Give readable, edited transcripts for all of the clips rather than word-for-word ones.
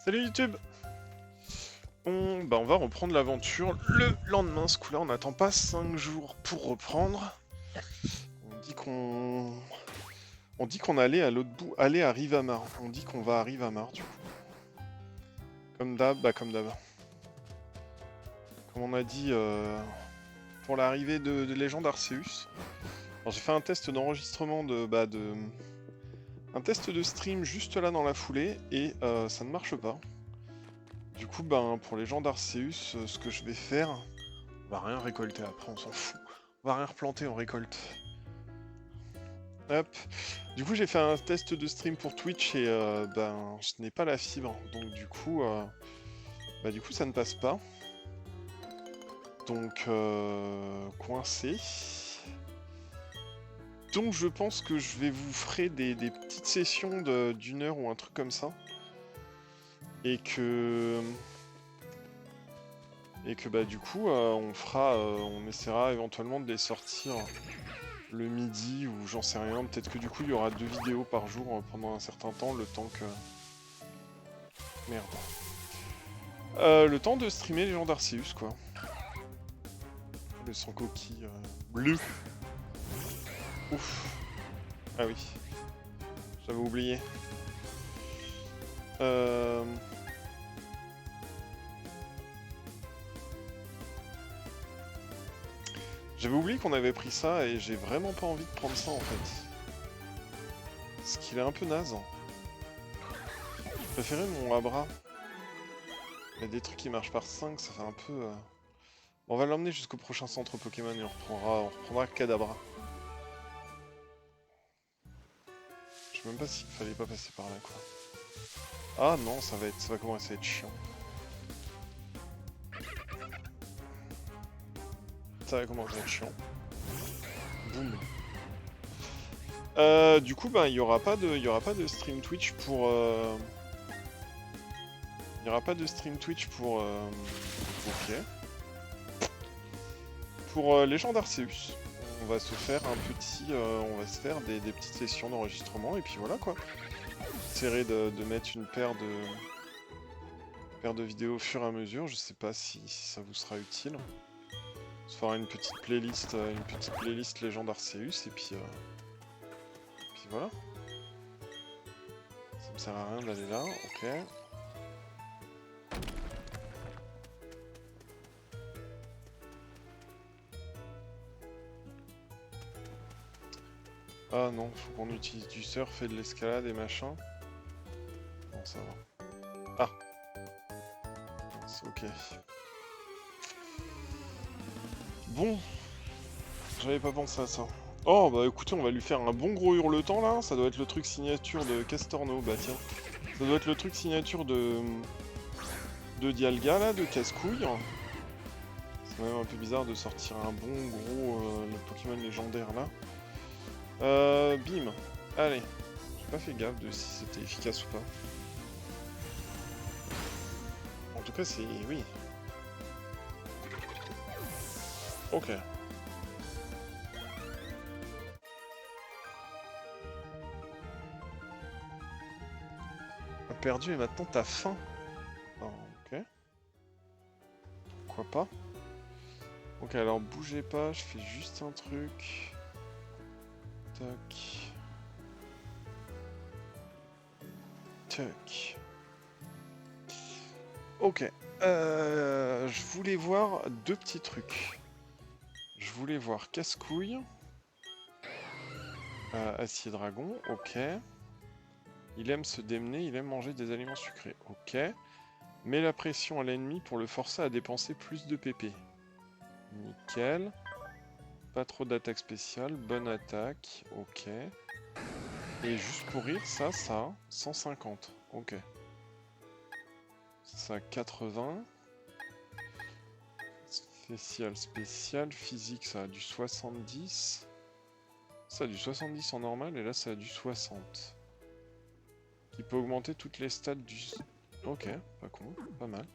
Salut YouTube. On va reprendre l'aventure le lendemain, ce coup-là on n'attend pas 5 jours pour reprendre. On dit qu'on... On dit qu'on allait à l'autre bout, aller à Rivamar. On dit qu'on va à Rivamar du coup. Comme d'hab, comme d'hab. Comme on a dit pour l'arrivée de Légende Arceus. Alors j'ai fait un test d'enregistrement un test de stream juste là dans la foulée et ça ne marche pas. Du coup, pour les gens d'Arceus, ce que je vais faire, on va rien récolter après, on s'en fout. On va rien replanter, on récolte. Hop. Du coup, j'ai fait un test de stream pour Twitch et je n'ai pas la fibre, donc du coup, ça ne passe pas. Donc, coincé. Donc, je pense que je vais vous ferai des petites sessions d'une heure ou un truc comme ça. Et que du coup on essaiera éventuellement de les sortir le midi ou j'en sais rien. Peut-être que du coup il y aura 2 vidéos par jour pendant un certain temps, le temps que... Merde. Le temps de streamer les gens d'Arceus quoi. Le sans coquille bleu. Ouf. Ah oui. J'avais oublié. J'avais oublié qu'on avait pris ça et j'ai vraiment pas envie de prendre ça en fait. Parce qu'il est un peu naze. Je préférais mon Abra. Il y a des trucs qui marchent par 5, ça fait un peu... Bon, on va l'emmener jusqu'au prochain centre Pokémon et on reprendra Kadabra. Je sais même pas s'il fallait pas passer par là quoi. Ah non, ça va commencer à être chiant. Ça va commencer à être chiant. Boum. Du coup, il y aura pas de stream Twitch pour... Il y aura pas de stream Twitch pour... Ok. Pour les gens d'Arceus. On va se faire on va se faire des petites sessions d'enregistrement et puis voilà quoi. J'essaierai de mettre une paire de vidéos au fur et à mesure. Je sais pas si ça vous sera utile. On se fera une petite playlist Légende Arceus et puis voilà. Ça me sert à rien d'aller là, ok. Ah non, faut qu'on utilise du surf et de l'escalade et machin. Bon, ça va. Ah. C'est ok. Bon. J'avais pas pensé à ça. Oh, bah écoutez, on va lui faire un bon gros hurletant là. Ça doit être le truc signature de Castorno. Bah tiens. Ça doit être le truc signature de Dialga là, de Casse-Couille. C'est quand même un peu bizarre de sortir un bon gros le Pokémon légendaire là. Bim. Allez. J'ai pas fait gaffe de si c'était efficace ou pas. En tout cas, c'est... oui. Ok. T'as perdu et maintenant t'as faim. Oh, ok. Pourquoi pas. Ok, alors bougez pas, je fais juste un truc. Tac. Tac. Ok. Je voulais voir 2 petits trucs. Je voulais voir Casse-Couille. Acier Dragon, ok. Il aime se démener, il aime manger des aliments sucrés, ok. Met la pression à l'ennemi pour le forcer à dépenser plus de PP. Nickel. Pas trop d'attaque spéciale, bonne attaque, ok. Et juste pour rire, ça, 150, ok. Ça, 80. Spécial, physique, ça a du 70. Ça a du 70 en normal, et là, ça a du 60. Qui peut augmenter toutes les stats du... Ok, pas con, pas mal.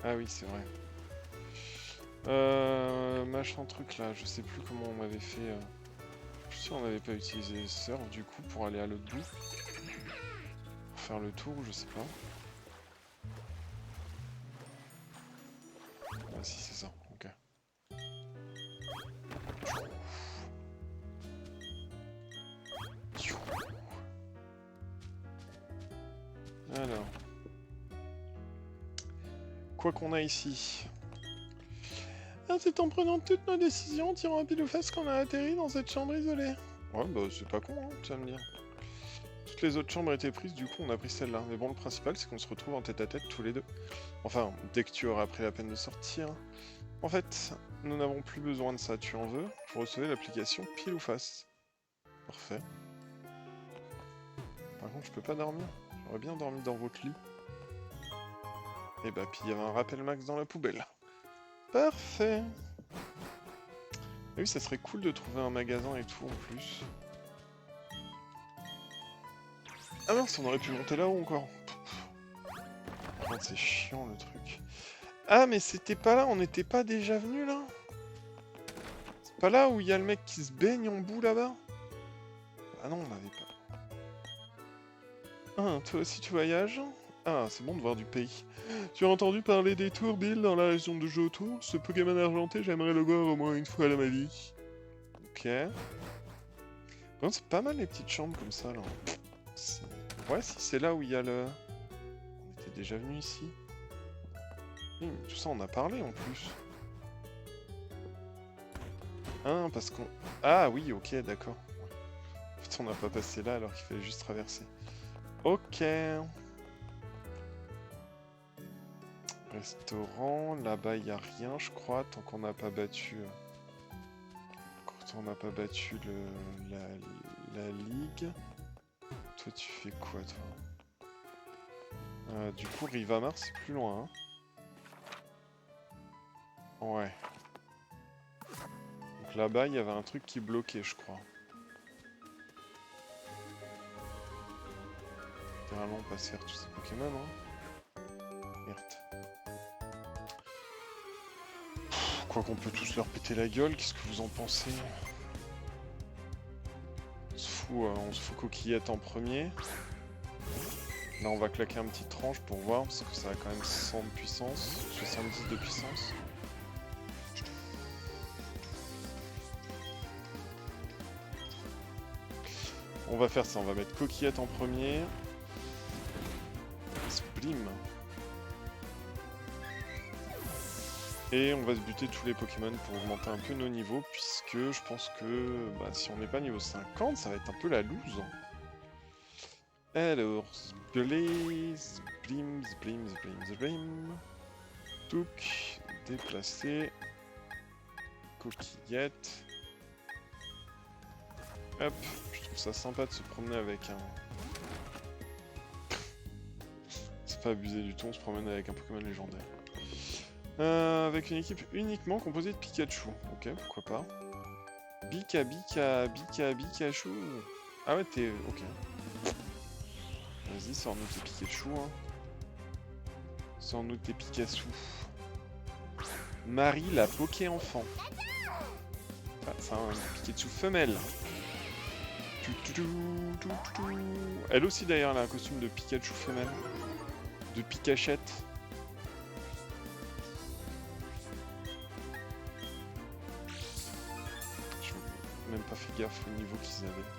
Ah oui, c'est vrai. Machin truc là, je sais plus comment on m'avait fait. Je sais si on n'avait pas utilisé les surf du coup pour aller à l'autre bout. Pour faire le tour, je sais pas. Ah si c'est ça, ok. Alors. Quoi qu'on a ici. Ah, c'est en prenant toutes nos décisions, tirant un pile ou face qu'on a atterri dans cette chambre isolée. Ouais, bah c'est pas con, hein, tu vas me dire. Toutes les autres chambres étaient prises, du coup on a pris celle-là. Mais bon, le principal c'est qu'on se retrouve en tête-à-tête tous les deux. Enfin, dès que tu auras pris la peine de sortir. En fait, nous n'avons plus besoin de ça, tu en veux? Vous recevez l'application pile ou face. Parfait. Par contre, je peux pas dormir. J'aurais bien dormi dans votre lit. Et bah, puis il y avait un rappel max dans la poubelle. Parfait. Ah oui, ça serait cool de trouver un magasin et tout en plus. Ah mince, on aurait pu monter là-haut encore. Oh, c'est chiant le truc. Ah mais c'était pas là, on n'était pas déjà venu là? C'est pas là où il y a le mec qui se baigne en bout là-bas? Ah non, on n'avait pas. Ah, toi aussi tu voyages? Ah, c'est bon de voir du pays. Tu as entendu parler des Tourbilles dans la région de Johto? Ce Pokémon argenté, j'aimerais le voir au moins une fois dans ma vie. Ok. Bon, c'est pas mal les petites chambres comme ça là. Ouais, si c'est là où il y a le... On était déjà venu ici. Oui, mais tout ça on a parlé en plus. Ah, parce qu'on... Ah oui, ok, d'accord. Putain, on n'a pas passé là alors qu'il fallait juste traverser. Ok. Restaurant, là-bas il n'y a rien je crois, tant qu'on n'a pas battu... Quand on n'a pas battu la ligue. Toi tu fais quoi toi? Du coup Rivamar c'est plus loin. Hein. Ouais. Donc là-bas il y avait un truc qui bloquait je crois. Littéralement on passe faire tous ces Pokémon hein. Merde. Quoi qu'on peut tous leur péter la gueule, qu'est-ce que vous en pensez? On se fout coquillette en premier. Là on va claquer un petit tranche pour voir, parce que ça a quand même 100 de puissance, 70 de puissance. On va faire ça, on va mettre coquillette en premier. Splim. Et on va se buter tous les Pokémon pour augmenter un peu nos niveaux, puisque je pense que bah, si on n'est pas niveau 50, ça va être un peu la loose. Alors, Blaze, Blim, Blim, Blim, Blim. Touk, déplacer. Coquillette. Hop, je trouve ça sympa de se promener avec un... C'est pas abusé du tout, on se promène avec un Pokémon légendaire. Avec une équipe uniquement composée de Pikachu. Ok, pourquoi pas. Pikachu. Ah ouais, t'es... Ok. Vas-y, sors-nous tes Pikachu. Hein. Sors-nous tes Pikachu. Marie la Poké-enfant. Ah, c'est un Pikachu femelle. Elle aussi d'ailleurs, elle a un costume de Pikachu femelle. De Pikachette. J'ai même pas fait gaffe au niveau qu'ils avaient.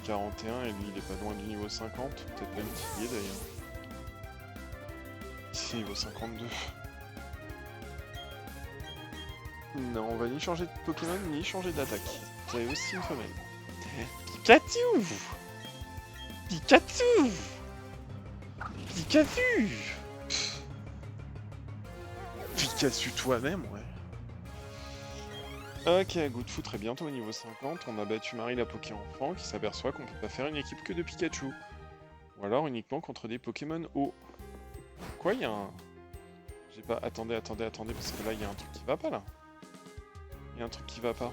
41 et lui il est pas loin du niveau 50, peut-être même qu'il y est d'ailleurs. Ici niveau 52. Non, on va ni changer de Pokémon ni changer d'attaque. Vous avez aussi une femelle. Pikachu! Pikachu! Pikachu! Pikachu toi-même, ouais. Ok, Goodfoot est bientôt au niveau 50. On a battu Marie la Poké-enfant qui s'aperçoit qu'on peut pas faire une équipe que de Pikachu. Ou alors uniquement contre des Pokémon hauts. Quoi, il y a un... J'ai pas... Attendez, parce que là, il y a un truc qui va pas, là. Il y a un truc qui va pas.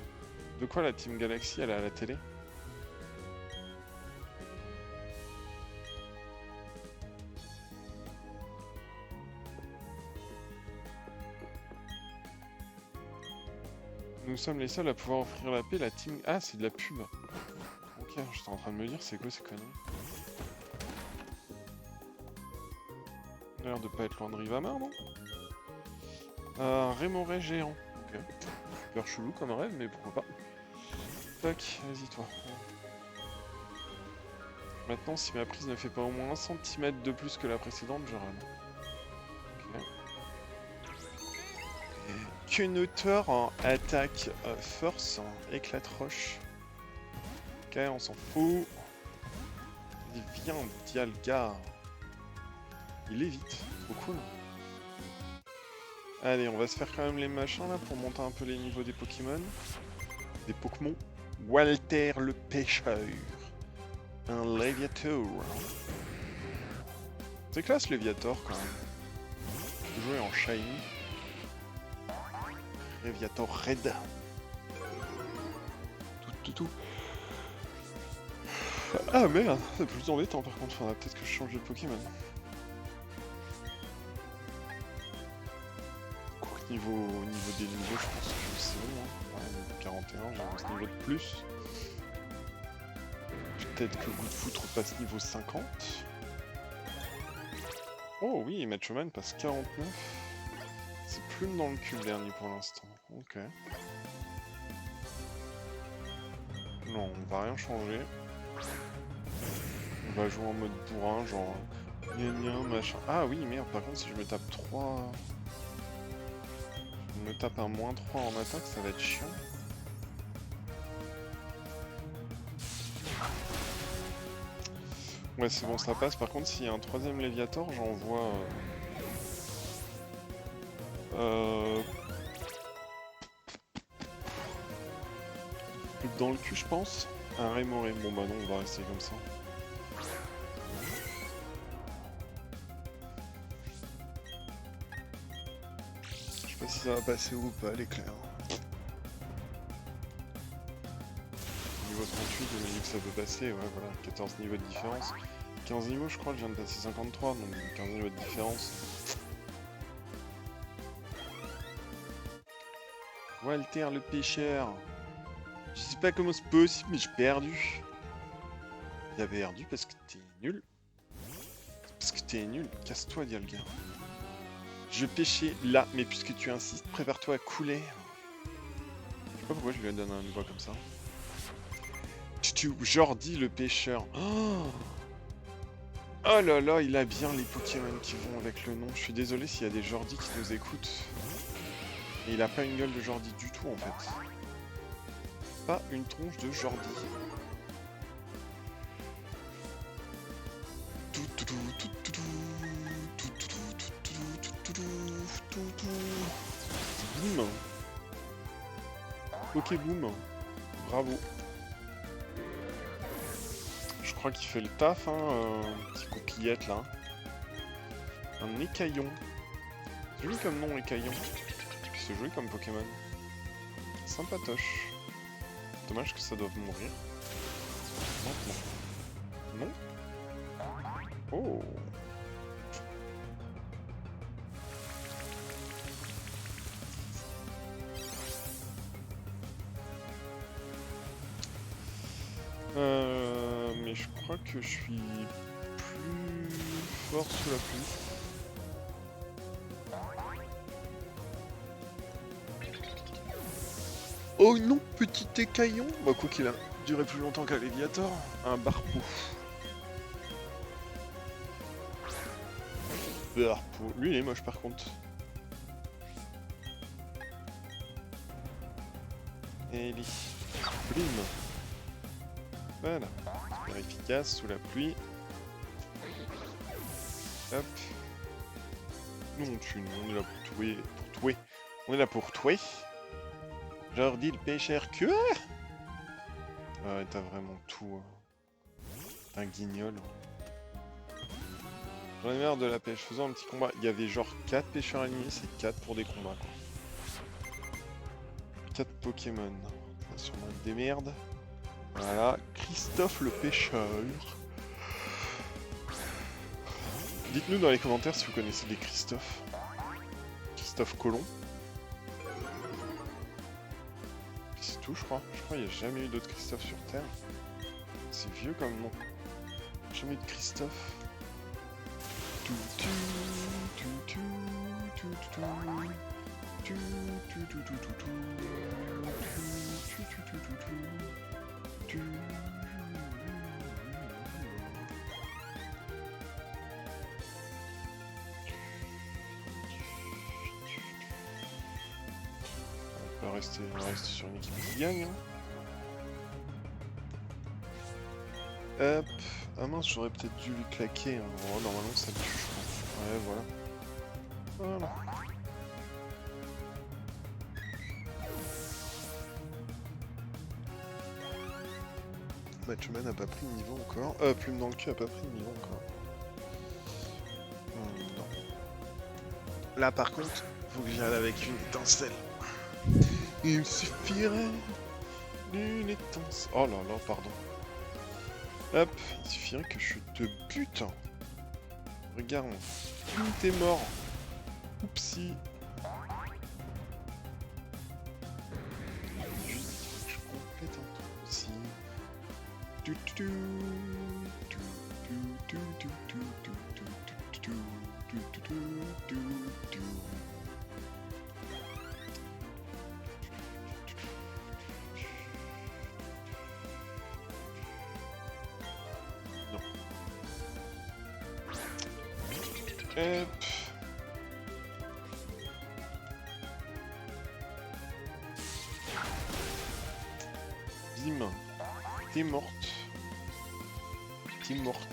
De quoi la Team Galaxy, elle est à la télé? Nous Nous sommes les seuls à pouvoir offrir la paix, la team... Ah, c'est de la pub. Ok, j'étais en train de me dire, c'est quoi ces conneries? Il a l'air de pas être loin de Rivamar, non? Un Rémoret géant. Ok. Super chelou comme rêve, mais pourquoi pas. Tac, vas-y toi. Maintenant, si ma prise ne fait pas au moins 1 cm de plus que la précédente, je rame. Ok. Quenouteur en attaque force, éclat de roche. Ok, on s'en fout. Viens, Dialga. Il est vite, trop cool. Allez, on va se faire quand même les machins là pour monter un peu les niveaux des Pokémon. Des Pokémon. Walter le pêcheur. Un Léviator. C'est classe Léviator quand même. Je peux jouer en Shiny. Léviator Red. Tout. Ah merde, c'est plus embêtant par contre, faudra peut-être que je change de Pokémon. Niveau des niveaux, je pense que c'est bon. Hein. Ouais, 41, j'ai un niveau de plus. Peut-être que Goodfoot repasse niveau 50. Oh oui, Machoman passe 49. C'est plume dans le cul le dernier pour l'instant. Ok. Non, on va rien changer. On va jouer en mode bourrin, genre... Gna machin... Ah oui, merde, par contre, si je me tape 3... Je me tape un -3 en attaque, ça va être chiant. Ouais, c'est bon, ça passe. Par contre, s'il y a un 3ème Léviator, j'envoie... dans le cul, je pense. Un Rémoré. Bon bah non, on va rester comme ça. Je sais pas si ça va passer ou pas, l'éclair. Niveau 38, je me dis que ça peut passer, ouais voilà, 14 niveaux de différence. 15 niveaux je crois, je viens de passer 53, donc 15 niveaux de différence. Walter le pêcheur. Je sais pas comment c'est possible, mais j'ai perdu. Il a perdu parce que t'es nul. Parce que t'es nul, casse-toi Dialga. Je pêchais là, mais puisque tu insistes, prépare-toi à couler. Je sais pas pourquoi je lui ai donné une voix comme ça. Jordi le pêcheur. Oh là là, il a bien les Pokémon qui vont avec le nom. Je suis désolé s'il y a des Jordi qui nous écoutent. Et il a pas une gueule de Jordi du tout en fait. Pas une tronche de Jordi. Boum. Pokéboom. Bravo. Je crois qu'il fait le taf, hein, petit coquillette là. Un écaillon. C'est joli comme nom, écaillon. C'est joli comme Pokémon. Sympatoche. Dommage que ça doive mourir. Maintenant. Non? Oh! Mais je crois que je suis plus fort sous la pluie. Oh non, petit écaillon! Bah quoi qu'il a duré plus longtemps qu'un Léviator, un Barpo. Barpo. Lui il est moche par contre. Et lui. Blim. Voilà. Super efficace sous la pluie. Hop. Nous on tue, on est là pour tuer. On est là pour tuer. Jordi le pêcheur que. Ouais, t'as vraiment tout. T'es un guignol. J'en ai marre de la pêche. Faisons un petit combat. Il y avait genre 4 pêcheurs alignés, c'est 4 pour des combats quoi. 4 Pokémon. Ça va sûrement être des merdes. Voilà, Christophe le pêcheur. Dites-nous dans les commentaires si vous connaissez des Christophe. Christophe Colomb. tout, je crois. Je crois qu'il n'y a jamais eu d'autre Christophe sur Terre. C'est vieux comme nom. Jamais eu de Christophe. On va rester sur une équipe qui gagne. Hein. Hop. Ah mince, j'aurais peut-être dû lui claquer. Hein. Oh, normalement ça le tue, je crois. Ouais, voilà. Voilà. Matchman n'a pas pris de niveau encore. Plume dans le cul a pas pris de niveau encore. Non. Là par contre, faut que j'y aille avec une étincelle. Il suffirait d'une étincelle. Oh là là, pardon. Hop, il suffirait que je te bute. Regarde, t'es mort. Oupsie. Je complète un truc aussi. Hop. Bim. T'es morte. T'es morte.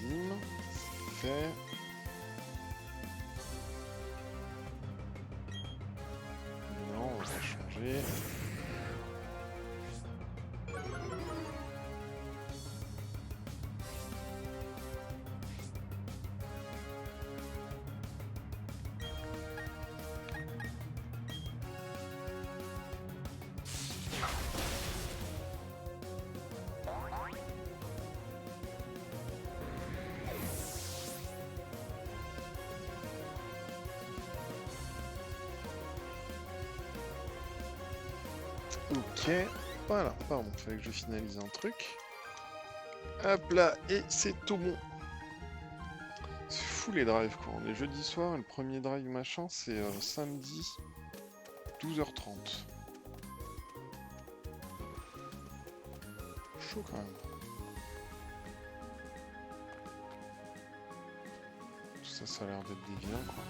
Bim, c'est fait. Non, on va pas changer. Ok, voilà, pardon, fallait que je finalise un truc. Hop là, et c'est tout bon. C'est fou les drives quoi, on est jeudi soir et le premier drive machin c'est samedi 12h30. Chaud quand même. Tout ça, ça a l'air d'être déviant quoi.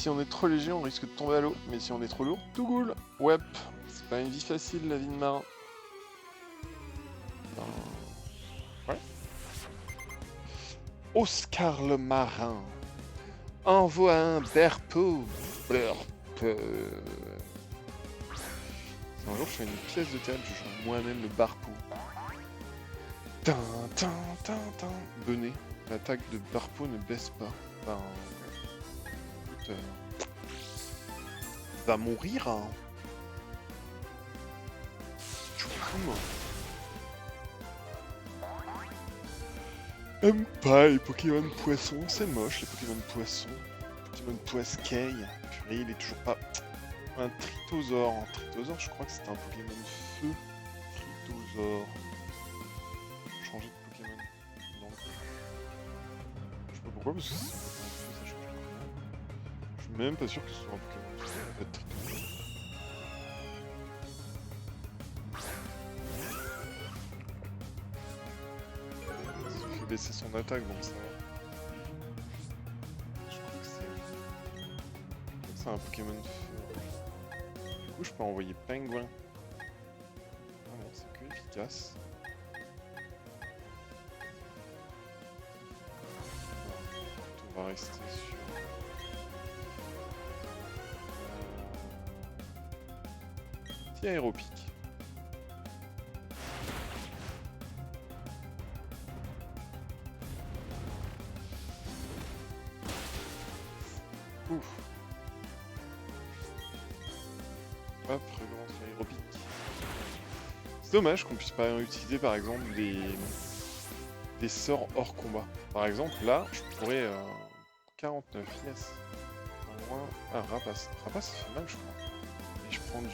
Si on est trop léger, on risque de tomber à l'eau. Mais si on est trop lourd, tout cool. Ouais, c'est pas une vie facile, la vie de marin. Ouais. Oscar le marin envoie un berpeau. Un jour, je fais une pièce de théâtre, je joue moi-même le barpeau. Tin, tin, tin, tin. Benet, l'attaque de barpeau ne baisse pas. Ben, écoute, va mourir. Hein. Tchoum. Aime pas les Pokémon poissons, c'est moche les Pokémon poissons. Pokémon poiscaille, purée, il est toujours pas... Un Tritosaure. Un Tritosaure, je crois que c'était un Pokémon feu. Tritosaure. Changer de Pokémon. Non. Je sais pas pourquoi, parce que c'est un Pokémon feu, ça change rien. Je suis même pas sûr que ce soit un Pokémon feu, en fait, Tritosaure. Ça fait baisser son attaque, donc ça va. Je crois que c'est un Pokémon feu. Du coup, je peux envoyer Pingouin. Ah non, c'est que efficace. On va rester sur... Petit aéropic. Ouf. Hop, relance l'aéropic. C'est dommage qu'on puisse pas utiliser par exemple des sorts hors combat. Par exemple, là, je pourrais... 49, yes. Au moins... Ah, Rapace. Rapace, ça fait mal, je crois. Et je prends des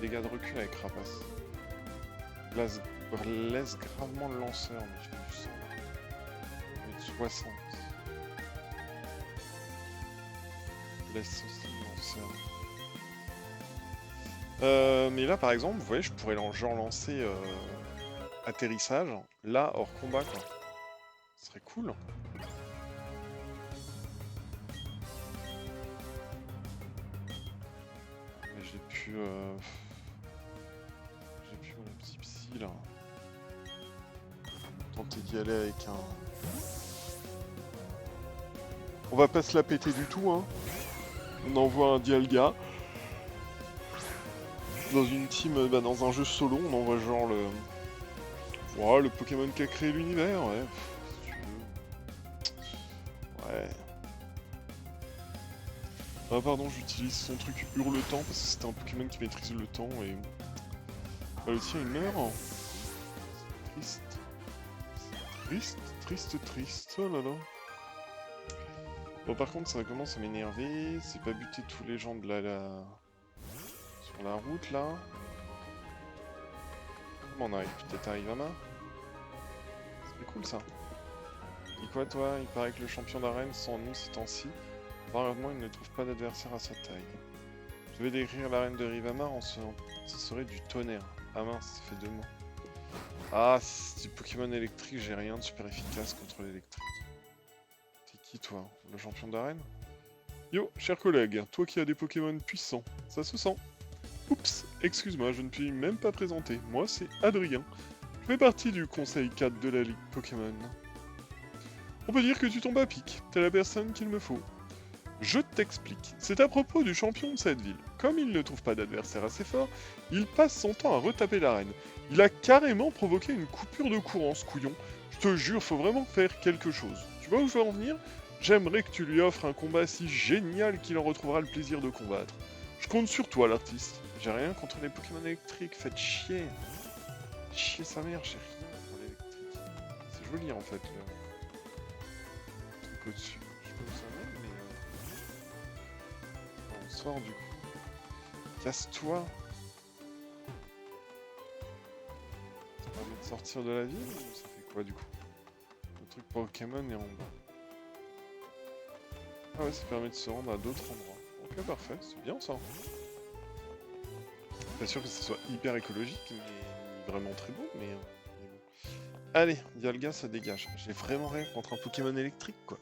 dégâts de recul avec Rapace. Laisse gravement le lanceur, mais je fais du sang. Je vais de 60. Laisse aussi le lanceur. Mais là, par exemple, vous voyez, je pourrais genre lancer atterrissage. Là, hors combat, quoi. Ce serait cool. Mais j'ai plus mon petit psy, là. Tenter d'y aller avec un... On va pas se la péter du tout, hein. On envoie un Dialga. Dans une team, dans un jeu solo, on envoie genre le... Voilà, le Pokémon qui a créé l'univers, ouais. Si tu veux. Ouais. Ah pardon, j'utilise son truc Hurle-temps parce que c'est un Pokémon qui maîtrise le temps et... Ah, le tien il meurt. C'est triste. Triste, triste, triste. Oh là là. Bon par contre ça commence à m'énerver. C'est pas buter tous les gens de sur la route là. Comment on arrive peut-être à Rivama? C'est cool ça. Et quoi toi? Il paraît que le champion d'arène s'ennuie ces temps-ci. Apparemment il ne trouve pas d'adversaire à sa taille. Je vais décrire l'arène de Rivama ce serait du tonnerre. Ah mince, ça fait 2 mois. Ah, c'est du Pokémon électrique, j'ai rien de super efficace contre l'électrique. T'es qui toi? Le champion d'arène? Yo, cher collègue, toi qui as des Pokémon puissants, ça se sent. Oups, excuse-moi, je ne puis même pas présenter. Moi, c'est Adrien. Je fais partie du conseil 4 de la Ligue Pokémon. On peut dire que tu tombes à pic, t'es la personne qu'il me faut. Je t'explique. C'est à propos du champion de cette ville. Comme il ne trouve pas d'adversaire assez fort, il passe son temps à retaper l'arène. Il a carrément provoqué une coupure de courant, ce couillon. Je te jure, faut vraiment faire quelque chose. Tu vois où je veux en venir? J'aimerais que tu lui offres un combat si génial qu'il en retrouvera le plaisir de combattre. Je compte sur toi, l'artiste. J'ai rien contre les Pokémon électriques, faites chier. Chier sa mère, j'ai rien contre l'électrique. C'est joli en fait, le truc au-dessus. Je sais pas où ça va, mais... On sort du coup. Casse-toi. Ça permet de sortir de la ville ou ça fait quoi du coup? Le truc Pokémon est en bas. Ah ouais, ça permet de se rendre à d'autres endroits. Ok, parfait, c'est bien ça. Pas sûr que ce soit hyper écologique, mais vraiment très beau, mais bon. Allez, Dialga, ça dégage. J'ai vraiment rien contre un Pokémon électrique, quoi.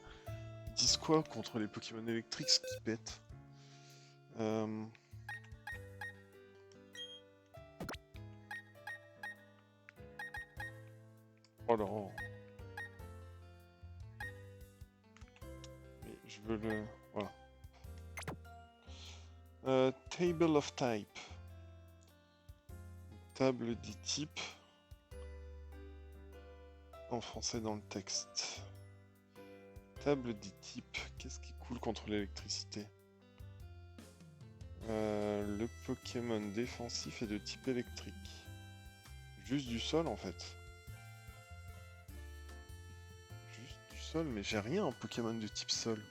Ils disent quoi contre les Pokémon électriques, ce qui pète? Oh là. Mais je veux le... Voilà. Table of type. Table des types. En français dans le texte. Table des types. Qu'est-ce qui coule contre l'électricité? Le Pokémon défensif est de type électrique. Juste du sol en fait. Juste du sol, mais j'ai rien en Pokémon de type sol.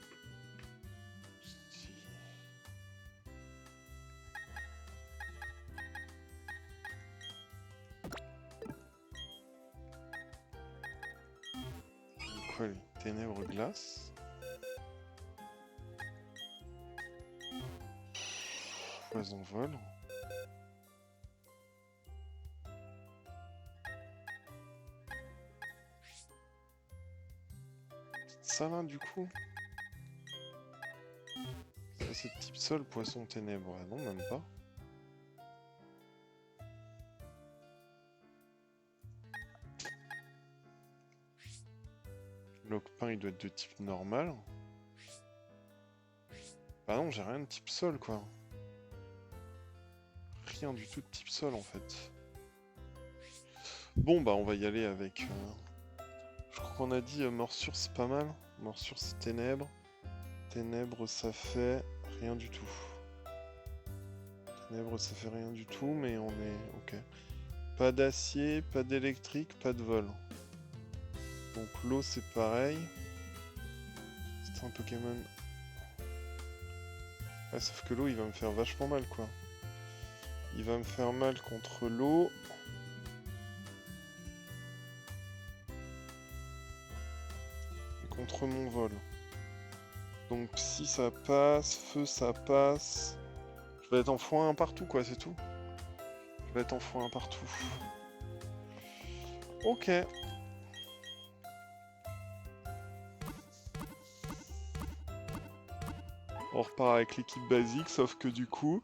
Quoi les ténèbres glace? Poison vol. Salin du coup. Ça c'est type sol, poisson ténèbres. Ah non, même pas. L'Ocpin il doit être de type normal. Bah non, j'ai rien de type sol quoi. Rien du tout de type sol en fait. Bon bah on va y aller avec... Je crois qu'on a dit morsure c'est pas mal. Morsure c'est ténèbres. Ténèbres ça fait rien du tout. Ténèbres ça fait rien du tout mais on est... Ok. Pas d'acier, pas d'électrique, pas de vol. Donc l'eau c'est pareil. C'est un Pokémon... Ah, sauf que l'eau il va me faire vachement mal quoi. Il va me faire mal contre l'eau. Et contre mon vol. Donc psy ça passe, feu ça passe. Je vais être en x1 partout quoi, c'est tout. Je vais être en x1 partout. Ok. On repart avec l'équipe basique, sauf que du coup...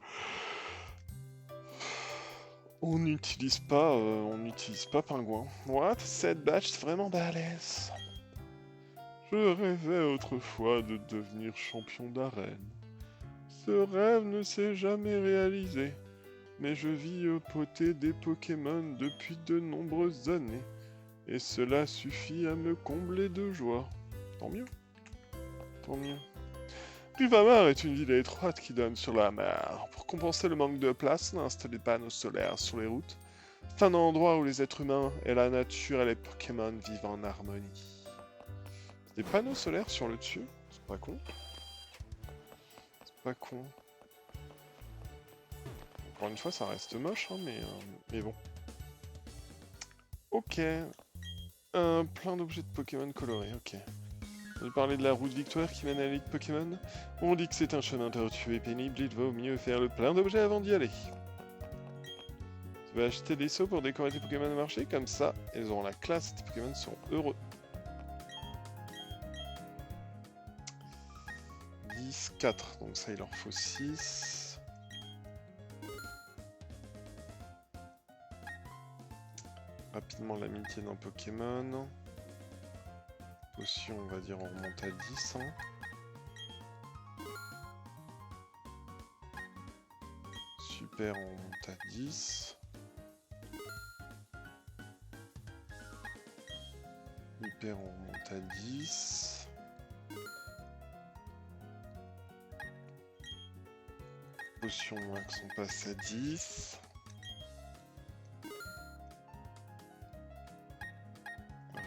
On n'utilise pas Pingouin. What? Cette batch, c'est vraiment balèze. Je rêvais autrefois de devenir champion d'arène. Ce rêve ne s'est jamais réalisé, mais je vis au poté des Pokémon depuis de nombreuses années, et cela suffit à me combler de joie. Tant mieux. Tant mieux. Rivamar est une ville étroite qui donne sur la mer. Pour compenser le manque de place, on a installé des panneaux solaires sur les routes. C'est un endroit où les êtres humains et la nature et les Pokémon vivent en harmonie. Des panneaux solaires sur le dessus? C'est pas con. C'est pas con. Encore une fois, ça reste moche, hein, mais bon. Ok. Plein d'objets de Pokémon colorés, ok. On va parler de la route Victoire qui mène à l'élite Pokémon. On dit que c'est un chemin tortueux et pénible, il vaut mieux faire le plein d'objets avant d'y aller. Tu vas acheter des seaux pour décorer tes Pokémon au marché, comme ça, ils auront la classe et tes Pokémon seront heureux. 10, 4, donc ça il leur faut 6. Rapidement l'amitié d'un Pokémon. Potion, on va dire, on remonte à 10. Hein. Super, on remonte à 10. Hyper, on remonte à 10. Potion max, on passe à 10.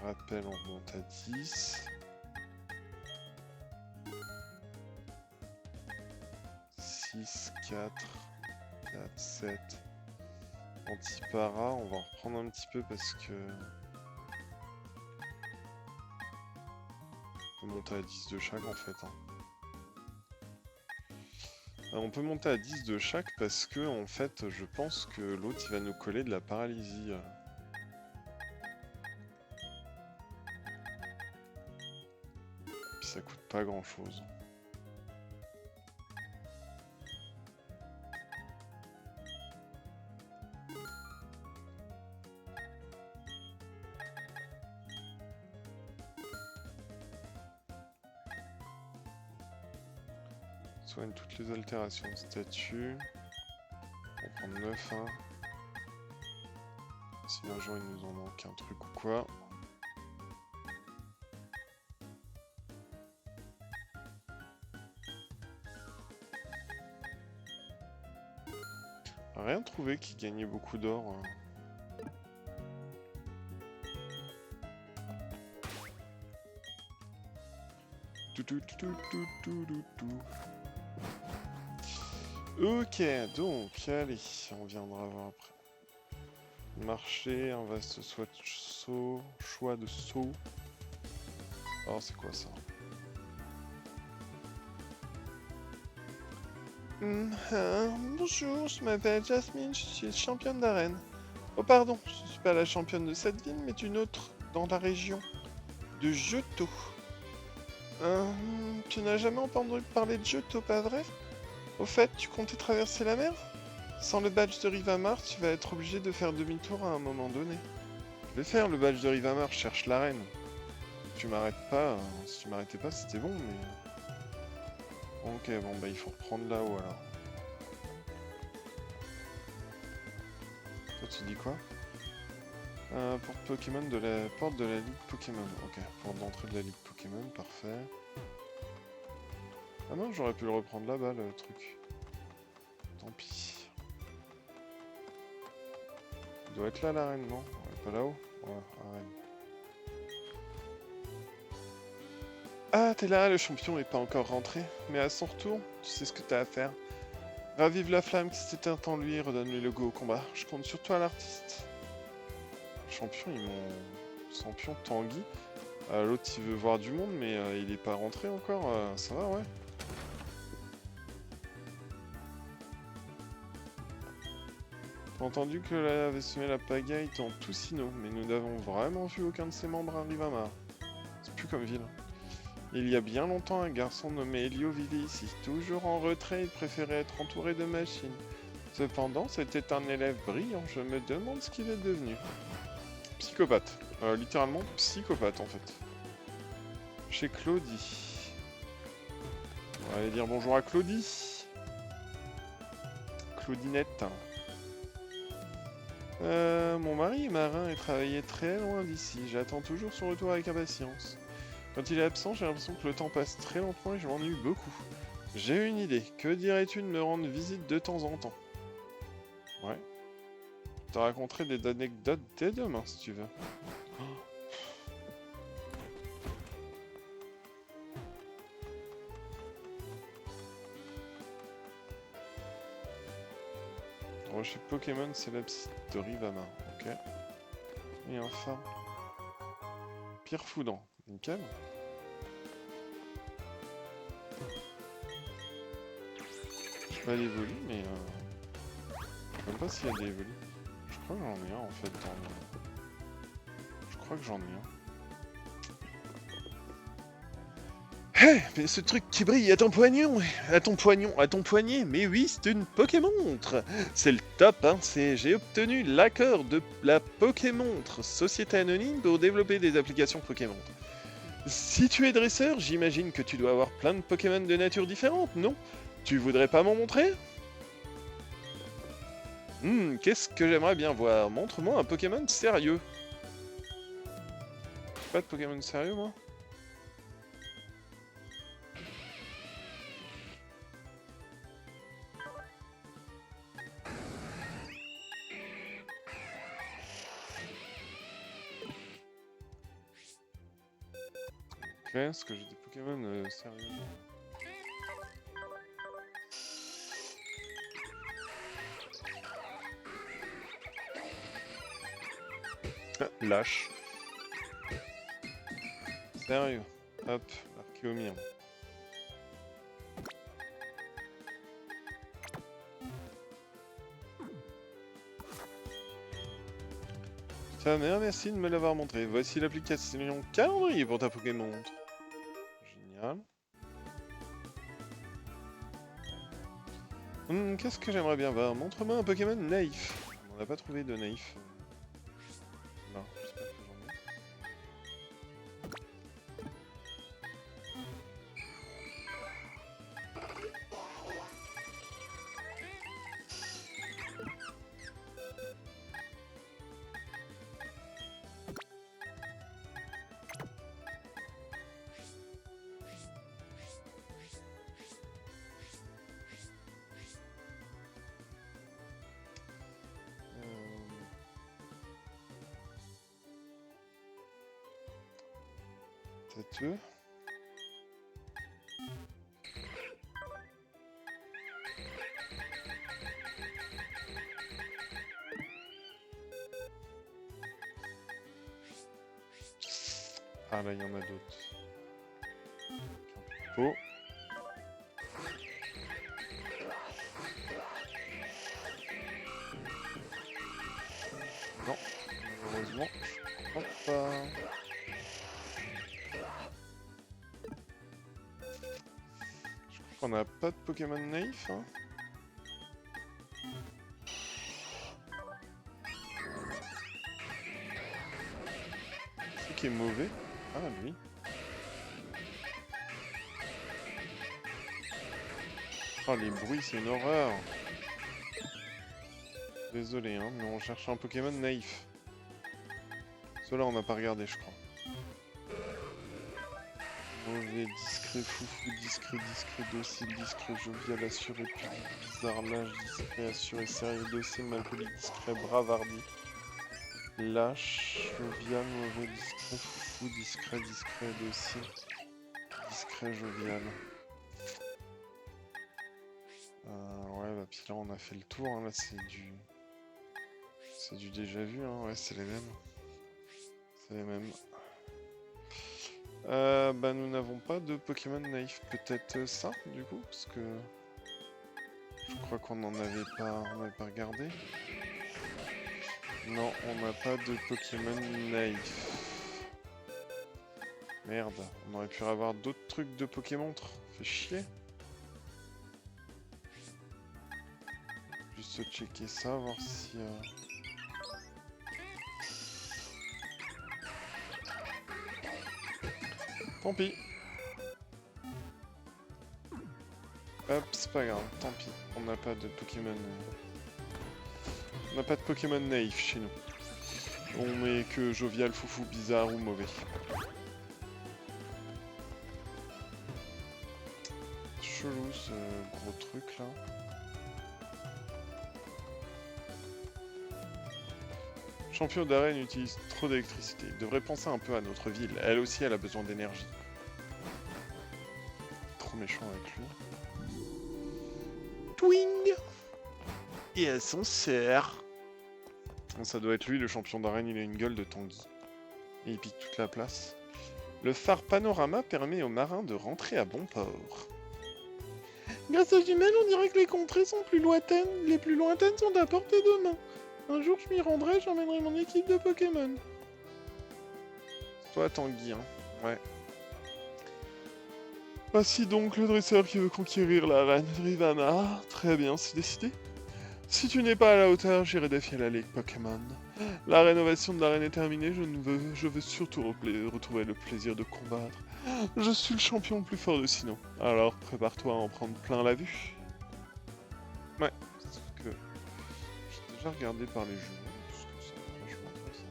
Rappel, on remonte à 10. 6, 4, 4, 7. Antipara, on va en reprendre un petit peu parce que... On peut monter à 10 de chaque en fait. Hein. On peut monter à 10 de chaque parce que en fait je pense que l'autre il va nous coller de la paralysie. Puis ça coûte pas grand chose. Soigne toutes les altérations de statut. On va prendre 9, hein. Si un jour il nous en manque un truc ou quoi. Rien trouvé qui gagnait beaucoup d'or. Ok, donc, allez, on viendra voir après. Marché, un vaste choix de saut. Oh, c'est quoi ça? Bonjour, je m'appelle Jasmine, je suis championne d'arène. Oh pardon, je suis pas la championne de cette ville, mais d'une autre, dans la région de Johto. Tu n'as jamais entendu parler de Johto, pas vrai? Au fait, tu comptais traverser la mer? Sans le badge de Rivamar, tu vas être obligé de faire demi-tour à un moment donné. Je vais faire le badge de Rivamar, je cherche l'arène. Tu m'arrêtes pas, si tu m'arrêtais pas c'était bon, mais... Ok, bon bah il faut reprendre là-haut alors. Toi tu dis quoi? Porte Pokémon de la porte de la Ligue Pokémon. Ok, porte d'entrée de la Ligue Pokémon, parfait. Ah non, j'aurais pu le reprendre là-bas le truc. Tant pis. Il doit être là l'arène, non? Ouais, pas là-haut? Ouais, arène. Ah, t'es là, le champion est pas encore rentré. Mais à son retour, tu sais ce que t'as à faire. Ravive la flamme qui s'est éteinte en lui et redonne-lui le go au combat. Je compte sur toi, l'artiste. Champion, ils m'ont... Champion Tanguy. L'autre, il veut voir du monde, mais il est pas rentré encore. Ça va, ouais. J'ai entendu que là avait semé la pagaille en Toussino, mais nous n'avons vraiment vu aucun de ses membres à Rivamar. C'est plus comme ville. Il y a bien longtemps, un garçon nommé Elio vivait ici. Toujours en retrait, il préférait être entouré de machines. Cependant, c'était un élève brillant. Je me demande ce qu'il est devenu. Psychopathe. Littéralement psychopathe, en fait. Chez Claudie. On va aller dire bonjour à Claudie. Claudinette. Mon mari est marin et travaillait très loin d'ici. J'attends toujours son retour avec impatience. Quand il est absent, j'ai l'impression que le temps passe très lentement et je m'ennuie beaucoup. J'ai une idée. Que dirais-tu de me rendre visite de temps en temps? Ouais. Je te raconterai des anecdotes dès demain, si tu veux. Rocher Pokémon, c'est la site de Rivamar. Ok. Et enfin... Pierre Foudant. Nickel. Je sais pas l'évolu, mais... Je sais même pas s'il y a des évolus. Je crois que j'en ai un, en fait, dans le... Je crois que j'en ai un. Hé, mais ce truc qui brille à ton poignon, à ton poignet, mais oui, c'est une Pokémontre. C'est le top, hein, j'ai obtenu l'accord de la Pokémontre, société anonyme pour développer des applications Pokémontre. Si tu es dresseur, j'imagine que tu dois avoir plein de Pokémon de nature différente, non? Tu voudrais pas m'en montrer? Qu'est-ce que j'aimerais bien voir? Montre-moi un Pokémon sérieux. Pas de Pokémon sérieux, moi? Ok, est-ce que j'ai des Pokémon sérieux? Ah, lâche. Sérieux. Hop, Archéomion. Ta mère, merci de me l'avoir montré. Voici l'application calendrier pour ta Pokémon. Génial. Qu'est-ce que j'aimerais bien voir? Montre-moi un Pokémon naïf. On n'a pas trouvé de naïf. Non, j'espère que j'en ai. têteux. Ah là, il y en a d'autres. Oh. Non, malheureusement, je crois pas. Je crois qu'on n'a pas de Pokémon naïf, hein. C'est qui est mauvais. Ah, lui. Oh, les bruits, c'est une horreur. Désolé, hein, mais on cherche un Pokémon naïf. Ceux-là, on n'a pas regardé, je crois. Mauvais, discret, foufou, discret, docile, discret, jovial, assuré, pudique, bizarre, lâche, discret, assuré, sérieux, docile, malpoli, discret, bravardi. Lâche, jovial, mauvais, discret, foufou, discret, docile, discret, jovial. Ouais, bah puis là on a fait le tour, hein. Là c'est du... C'est du déjà vu, hein. Ouais, c'est les mêmes. C'est les mêmes. Bah nous n'avons pas de Pokémon naïf. Peut-être ça, du coup, parce que... Je crois qu'on n'en avait pas... On n'avait pas regardé. Non, on n'a pas de Pokémon naïf. Merde, on aurait pu avoir d'autres trucs de Pokémon. Fait chier. Juste checker ça, voir si... Tant pis. Hop, c'est pas grave, tant pis. On n'a pas de Pokémon... On n'a pas de Pokémon naïf chez nous. On est que jovial, foufou, bizarre ou mauvais. Chelou ce gros truc là. Champion d'arène utilise trop d'électricité. Il devrait penser un peu à notre ville. Elle aussi, elle a besoin d'énergie. Trop méchant avec lui. Twing. Et à son cerf. Ça doit être lui le champion d'arène, il a une gueule de Tanguy. Et il pique toute la place. Le phare panorama permet aux marins de rentrer à bon port. Grâce aux jumelles, on dirait que les contrées sont plus lointaines. Les plus lointaines sont à portée de main. Un jour, je m'y rendrai, j'emmènerai mon équipe de Pokémon. C'est toi, Tanguy, hein. Ouais. Voici donc le dresseur qui veut conquérir la reine Rivana. Très bien, c'est décidé. Si tu n'es pas à la hauteur, j'irai défier la Ligue Pokémon. La rénovation de l'arène est terminée, je veux surtout retrouver le plaisir de combattre. Je suis le champion le plus fort de Sinnoh. Alors prépare-toi à en prendre plein la vue. Ouais, parce que j'ai déjà regardé par les jeux, parce que ça va vachement intéressant.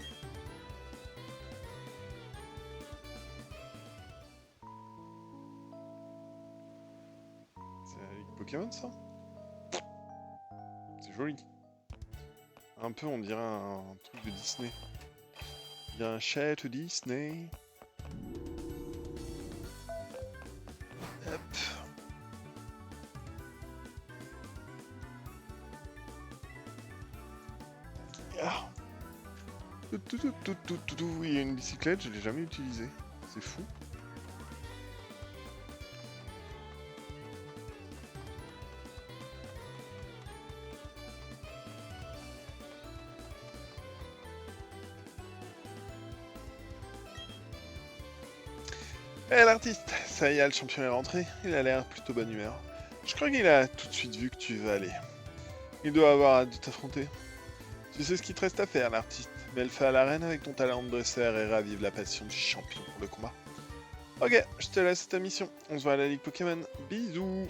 C'est la Ligue Pokémon ça? C'est joli. Un peu on dirait un truc de Disney. Il y a un château Disney. Hop. Ah. Il y a une bicyclette, je l'ai jamais utilisée. C'est fou. Eh l'artiste, ça y est, le champion est rentré. Il a l'air plutôt bonne humeur. Je crois qu'il a tout de suite vu que tu veux aller. Il doit avoir hâte de t'affronter. Tu sais ce qu'il te reste à faire, l'artiste. Mets le feu à l'arène avec ton talent de dresseur et ravive la passion du champion pour le combat. Ok, je te laisse ta mission. On se voit à la Ligue Pokémon. Bisous.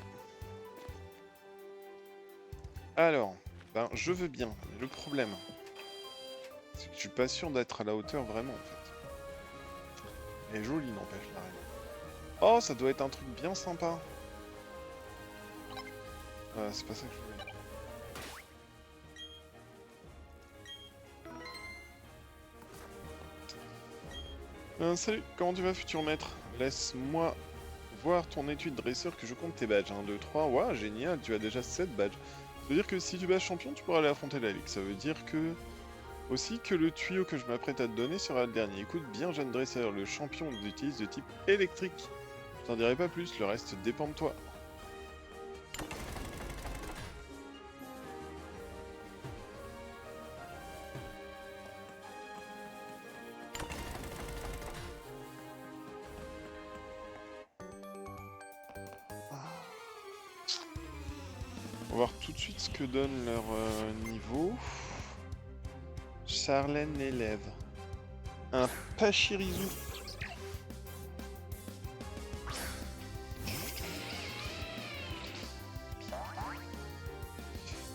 Alors, ben je veux bien, mais le problème, c'est que je suis pas sûr d'être à la hauteur vraiment en fait. Elle est jolie n'empêche l'arène. Oh, ça doit être un truc bien sympa. C'est pas ça que je voulais. Salut, comment tu vas, futur maître? Laisse-moi voir ton étude dresseur que je compte tes badges. 1, 2, 3. Waouh, génial, tu as déjà 7 badges. Ça veut dire que si tu bats champion, tu pourras aller affronter la ligue. Ça veut dire que... Aussi que le tuyau que je m'apprête à te donner sera le dernier. Écoute bien, jeune dresseur, le champion utilise de type électrique. Je t'en dirai pas plus, le reste dépend de toi. On va voir tout de suite ce que donne leur niveau. Charlène l'élève. Un Pachirisu.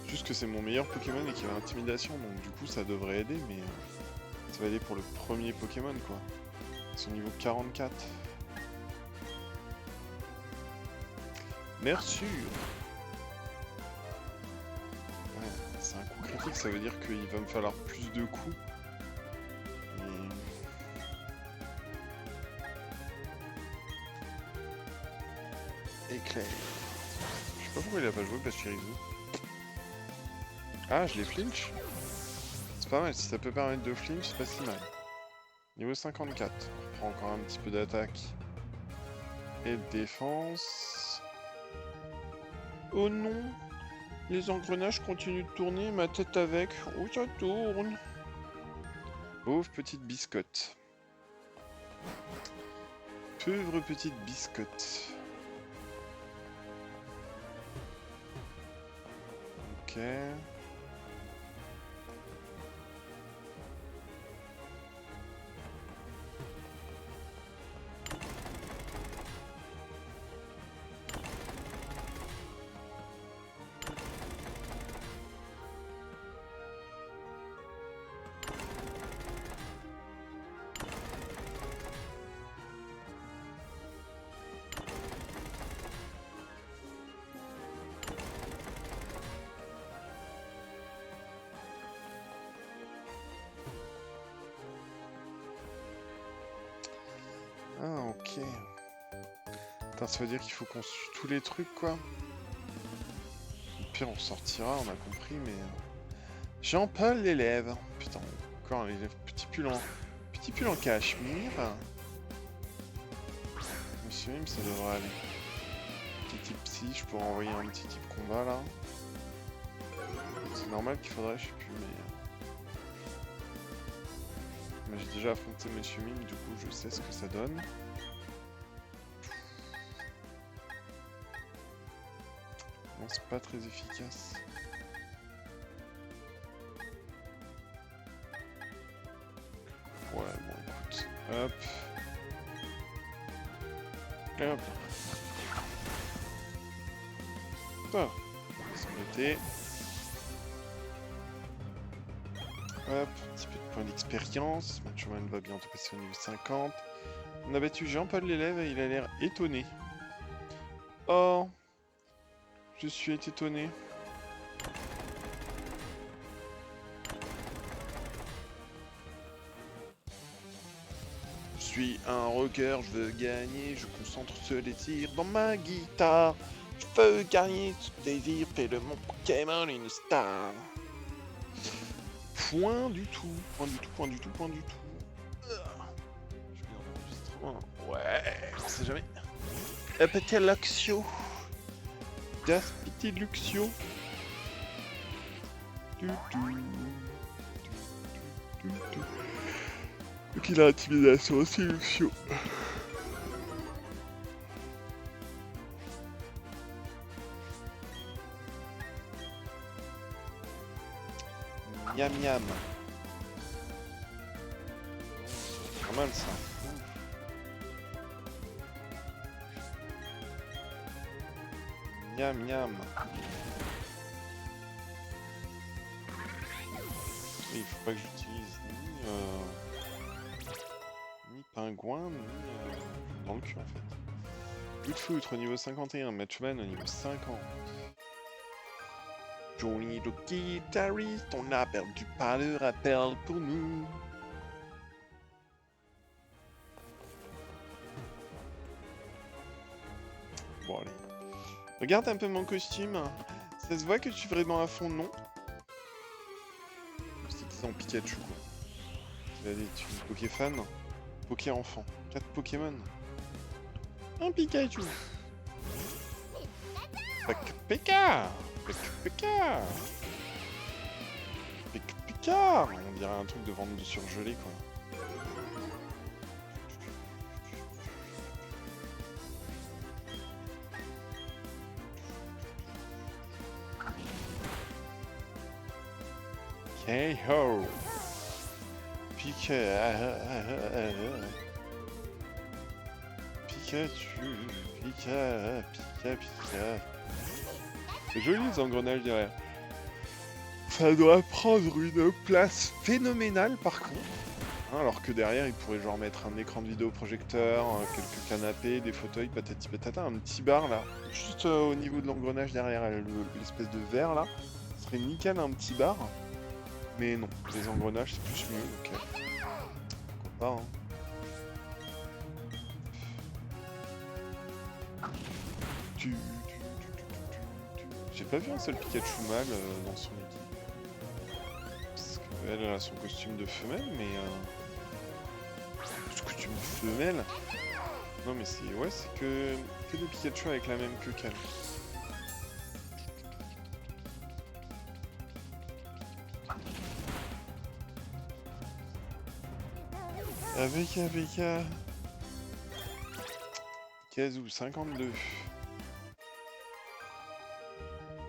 Juste que c'est mon meilleur Pokémon et qu'il a intimidation, donc du coup ça devrait aider, mais ça va aider pour le premier Pokémon quoi. Son niveau 44. Mercure. Ouais, c'est un coup critique, ça veut dire qu'il va me falloir plus de coups. Éclair. Je sais pas pourquoi il a pas joué Pachirisu. Ah, je l'ai flinch. C'est pas mal, si ça peut permettre de flinch, c'est pas si mal. Niveau 54, on reprend encore un petit peu d'attaque et de défense. Oh non! Les engrenages continuent de tourner, ma tête avec. Oh, ça tourne! Pauvre petite biscotte. Pauvre petite biscotte. Ok. Ah, ok. Putain, ça veut dire qu'il faut qu'on suive tous les trucs, quoi. Au pire, on sortira, on a compris, mais... Jean-Paul l'élève. Putain, encore un élève petit pull en cachemire. Monsieur Mime, ça devrait aller. Petit type psy, je pourrais envoyer un petit type combat, là. C'est normal qu'il faudrait, je sais plus, mais... Mais j'ai déjà affronté Monsieur Mime, du coup, je sais ce que ça donne. Non, c'est pas très efficace. Ouais, bon, écoute. Hop. Hop. Ah, c'est noté. Hop, un petit peu de points d'expérience. Matchman va bientôt passer au niveau 50. On a battu Jean-Paul l'élève et il a l'air étonné. Oh, je suis étonné. Je suis un rocker, je veux gagner, je concentre sur les tirs dans ma guitare. Je veux gagner tout désir, fais de mon Pokémon une star. Point du tout, point du tout, point du tout, point du tout. Je vais enregistrer. Ouais, on sait jamais. Un petit Luxio. Das petit Luxio. Donc il a intimidation aussi, Luxio. Miam miam. Pas mal ça. Miam miam. Il faut pas que j'utilise ni pingouin, ni dans le cul en fait. Coup de foudre au niveau 51, Matchman au niveau 50. Johnny le guitariste, on a perdu pas le rappel pour nous. Regarde un peu mon costume. Ça se voit que je suis vraiment à fond, non? C'est en Pikachu, quoi. Allez, tu es Pokéfan. Poké enfant. 4 Pokémon. Un Pikachu. Pika. Pika. Pika. On dirait un truc de vente de surgelé, quoi. Hey-ho! Pikachu! Pika! C'est joli les engrenages derrière. Ça doit prendre une place phénoménale par contre. Hein, alors que derrière, il pourrait genre mettre un écran de vidéoprojecteur, quelques canapés, des fauteuils, patati patata, un petit bar là. Juste au niveau de l'engrenage derrière, l'espèce de verre là. Ce serait nickel un petit bar. Mais non, les engrenages c'est plus mieux, donc pourquoi pas, hein. J'ai pas vu un seul Pikachu mâle dans son équipe. Parce qu'elle a son costume de femelle, mais... Ce costume de femelle. Non mais c'est... Ouais, c'est que des Pikachu avec la même queue qu'elle. Avec Kazoo 52.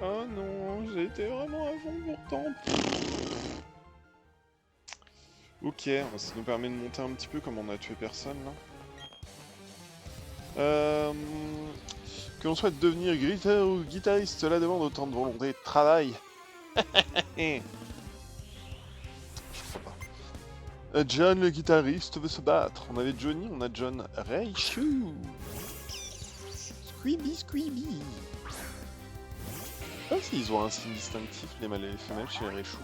Oh non, j'ai été vraiment à fond pourtant. Ok, ça nous permet de monter un petit peu comme on a tué personne là. Que l'on souhaite devenir guitariste, cela demande autant de volonté et de travail. Je crois pas. John le guitariste veut se battre. On avait Johnny, on a John Raichu. Squeeby. Je sais pas s'ils ont un signe distinctif, les mâles et les femelles, chez les Raichu.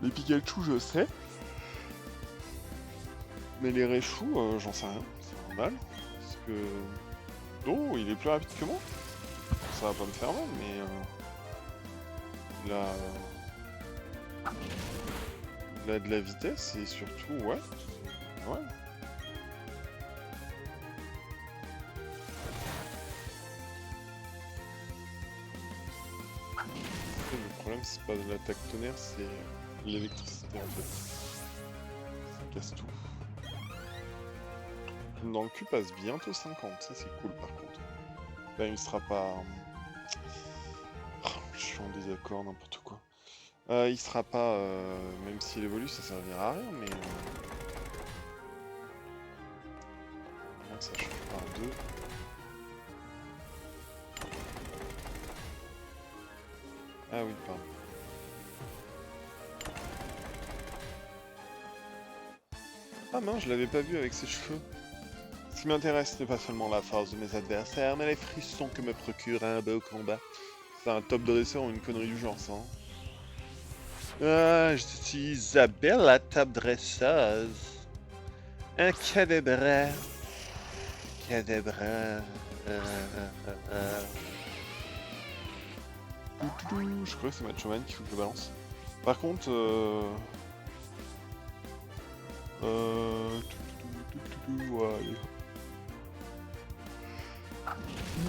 Les Pikachu, je sais. Mais les Raichu, j'en sais rien. C'est normal. Parce que... Oh, il est plus rapide que moi. Ça va pas me faire mal, mais... Il a de la vitesse et surtout, ouais. Ouais. Le problème, c'est pas de l'attaque tonnerre, c'est l'électricité en fait. Ça casse tout. Dans le cul passe bientôt 50, ça c'est cool par contre. Là, il sera pas... Oh, je suis en désaccord, n'importe quoi. Il sera pas... Même s'il évolue, ça servira à rien, mais... Ça change par 2. Ah oui, pardon. Ah mince, je l'avais pas vu avec ses cheveux. Ce qui m'intéresse, ce n'est pas seulement la force de mes adversaires, mais les frissons que me procure un beau combat. C'est un top dresseur ou une connerie du genre, ça. Hein. Ah, je suis Isabelle, la top dresseuse. Un cadabra. Je crois que c'est Macho Man qu'il faut que je balance. Par contre, ouais.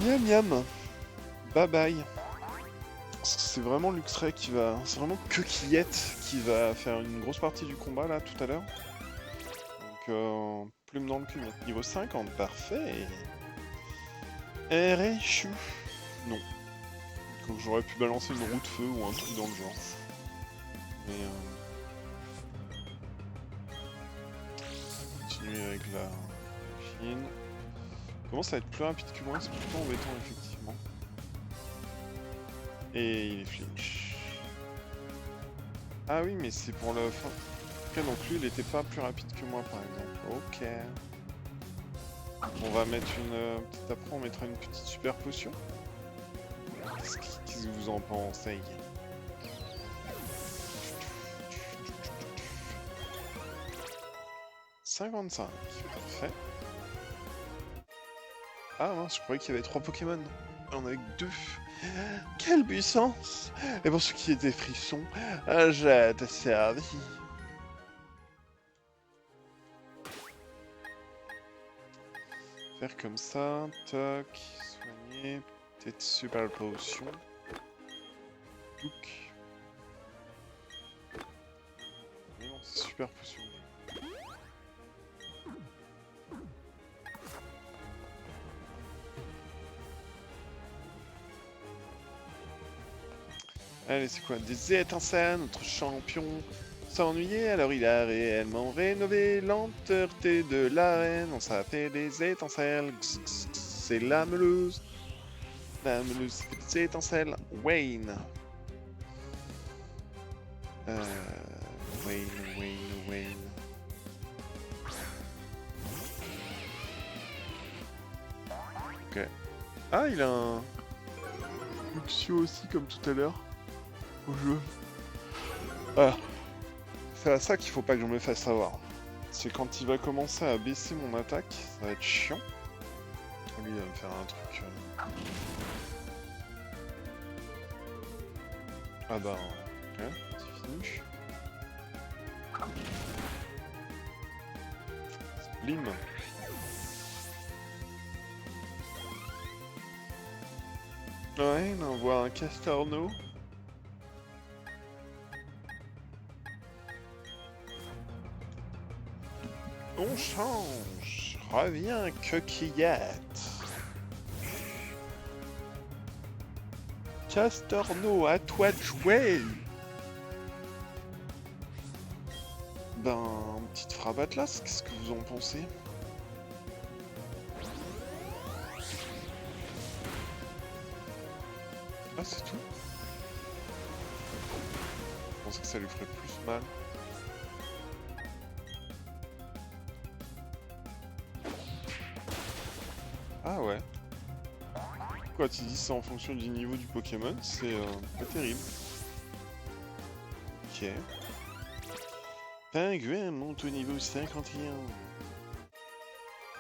Miam miam. Bye bye. C'est vraiment Luxray qui va... C'est vraiment Coquillette qui va faire une grosse partie du combat là tout à l'heure. Donc plume dans le cul, niveau 50, parfait. Et Raichu. Non. Donc j'aurais pu balancer une roue de feu ou un truc dans le genre. Mais continuer avec la machine. Il commence à être plus rapide que moi, c'est plutôt embêtant effectivement. Et il est flinch. Ah oui, mais c'est pour le... Ok, donc lui il était pas plus rapide que moi par exemple. Ok. On va mettre une petite... Après on mettra une petite super potion. Qu'est-ce que vous en pensez? « 55, parfait. Ah mince, je croyais qu'il y avait 3 Pokémon. On avait que 2. Quelle puissance! Et pour ceux qui étaient frissons, j'ai été servi. Faire comme ça, toc, soigner, peut-être super potion. Touk. Mais non, c'est super potion. Allez, c'est quoi? Des étincelles, notre champion s'ennuyait, alors il a réellement rénové l'entièreté de l'arène. On s'appelle des étincelles. C'est la meuleuse. La meuleuse, c'est des étincelles. Wayne. Wayne. Ok. Ah, il a un Luxio aussi, comme tout à l'heure, au jeu. Ah, c'est à ça qu'il faut pas que je me fasse avoir. C'est quand il va commencer à baisser mon attaque, ça va être chiant. Lui, il va me faire un truc... Ah bah... Ok, c'est fini. Blim. Ouais, on envoie un Castorno. On change. Reviens, coquillette. Castorno, à toi de jouer. Ben, petite frappe Atlas, qu'est-ce que vous en pensez? Ah, c'est tout? Je pensais que ça lui ferait plus mal. Ah ouais. Quand ils disent ça en fonction du niveau du Pokémon, c'est pas terrible. Ok. Pingouin monte au niveau 51.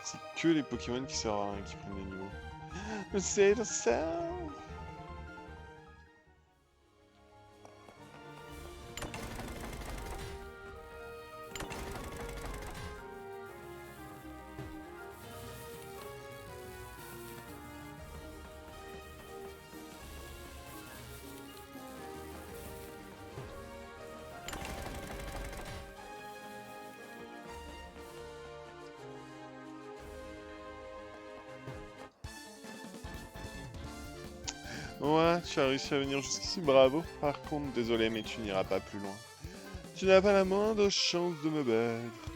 C'est que les Pokémon qui servent à rien qui prennent les niveaux. C'est ça. Ouais, tu as réussi à venir jusqu'ici, bravo. Par contre, désolé, mais tu n'iras pas plus loin. Tu n'as pas la moindre chance de me battre.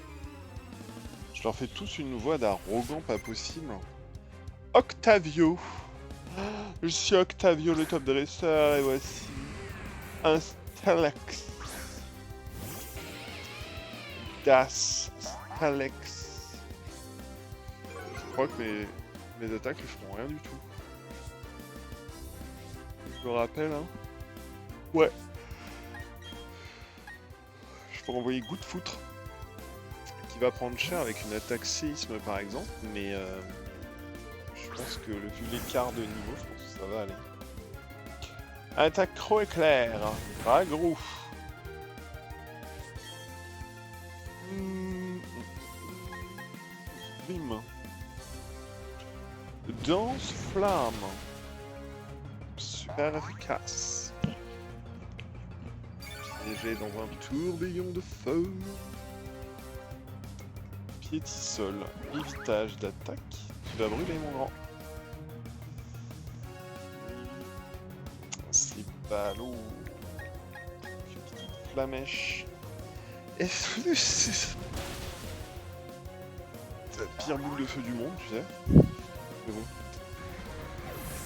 Je leur fais tous une voix d'arrogant pas possible. Octavio. Je suis Octavio, le top dresseur, et voici un Stellax. Das Stellax. Je crois que mes attaques ne feront rien du tout. Je me rappelle, hein. Ouais. Je peux envoyer Goût de Foutre, qui va prendre cher avec une attaque séisme par exemple, mais je pense que vu l'écart de niveau, je pense que ça va aller. Attaque Croc éclair, pas gros. Bim. Danse flamme. Super efficace. Piégé dans un tourbillon de feu. Piétisol. Évitage d'attaque. Tu vas brûler mon grand. C'est ballot. Petite flamèche. Et c'est la pire boule de feu du monde, tu sais. Mais bon.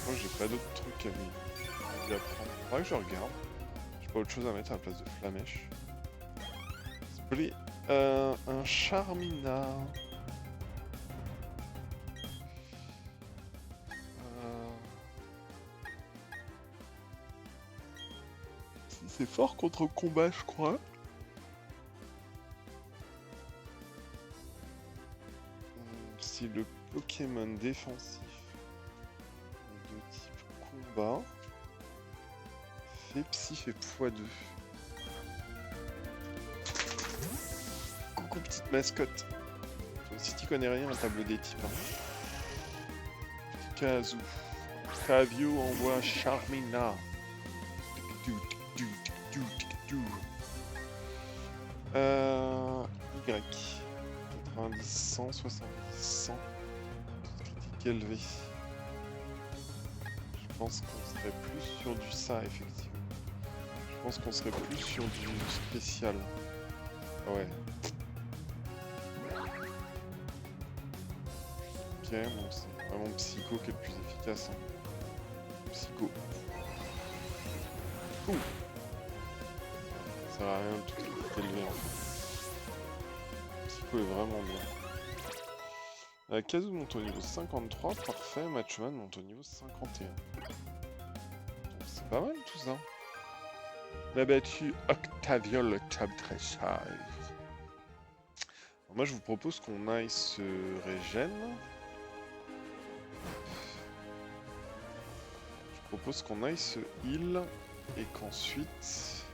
Moi j'ai pas d'autres trucs à lui apprendre. Faudrait que je regarde. J'ai pas autre chose à mettre à la place de flamèche. Split. Un Charmina. C'est fort contre combat, je crois. Si le Pokémon défensif combat. Fait psy, fait x2. Coucou petite mascotte. Si tu connais rien, un tableau des types. Hein. Kazu. Kavio envoie Charmina. Y. 90, 100, 70, 100. Critique élevé. Je pense qu'on serait plus sur du ça, effectivement. Je pense qu'on serait plus sur du spécial. Ouais. Ok, bon, c'est vraiment Psycho qui est le plus efficace. Hein. Psycho. Ouh. Ça sert à rien de tout élevé en fait. Psycho est vraiment bien. Kazu monte au niveau 53, parfait. Matchman monte au niveau 51. Donc c'est pas mal tout ça. On a battu Octaviol Chabtrechai. Moi je vous propose qu'on aille se régène. Je propose qu'on aille se heal et qu'ensuite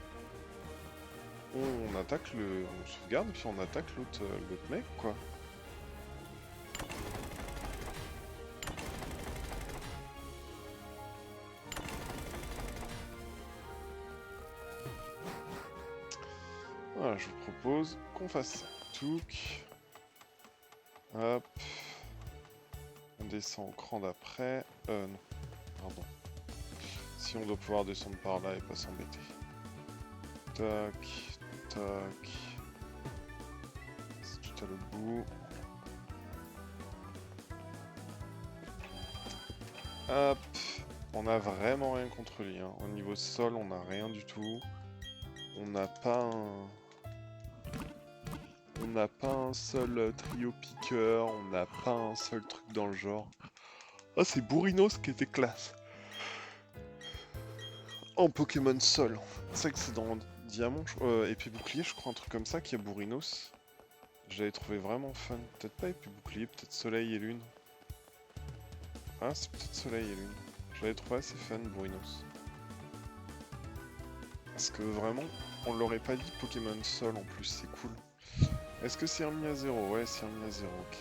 on attaque le. On sauvegarde et puis on attaque l'autre mec quoi. Voilà, je vous propose qu'on fasse ça. Touk. Hop. On descend au cran d'après. Non. Pardon. Si on doit pouvoir descendre par là et pas s'embêter. Tac. Tac. C'est tout à l'autre bout. Hop. On a vraiment rien contre lui. Hein. Au niveau sol, on n'a rien du tout. On n'a pas un... On n'a pas un seul trio piqueur, on n'a pas un seul truc dans le genre. Ah, c'est Bourrinos qui était classe. En Pokémon Sol. C'est vrai que c'est dans Diamant, Épée Bouclier, je crois, un truc comme ça, qui a Bourrinos. Je l'avais trouvé vraiment fun. Peut-être pas Épée Bouclier, peut-être Soleil et Lune. Ah, c'est peut-être Soleil et Lune. Je l'avais trouvé assez fun, Bourrinos. Parce que vraiment, on l'aurait pas dit Pokémon Sol en plus, c'est cool. Est-ce que c'est remis à 0? Ouais, c'est remis à 0, ok.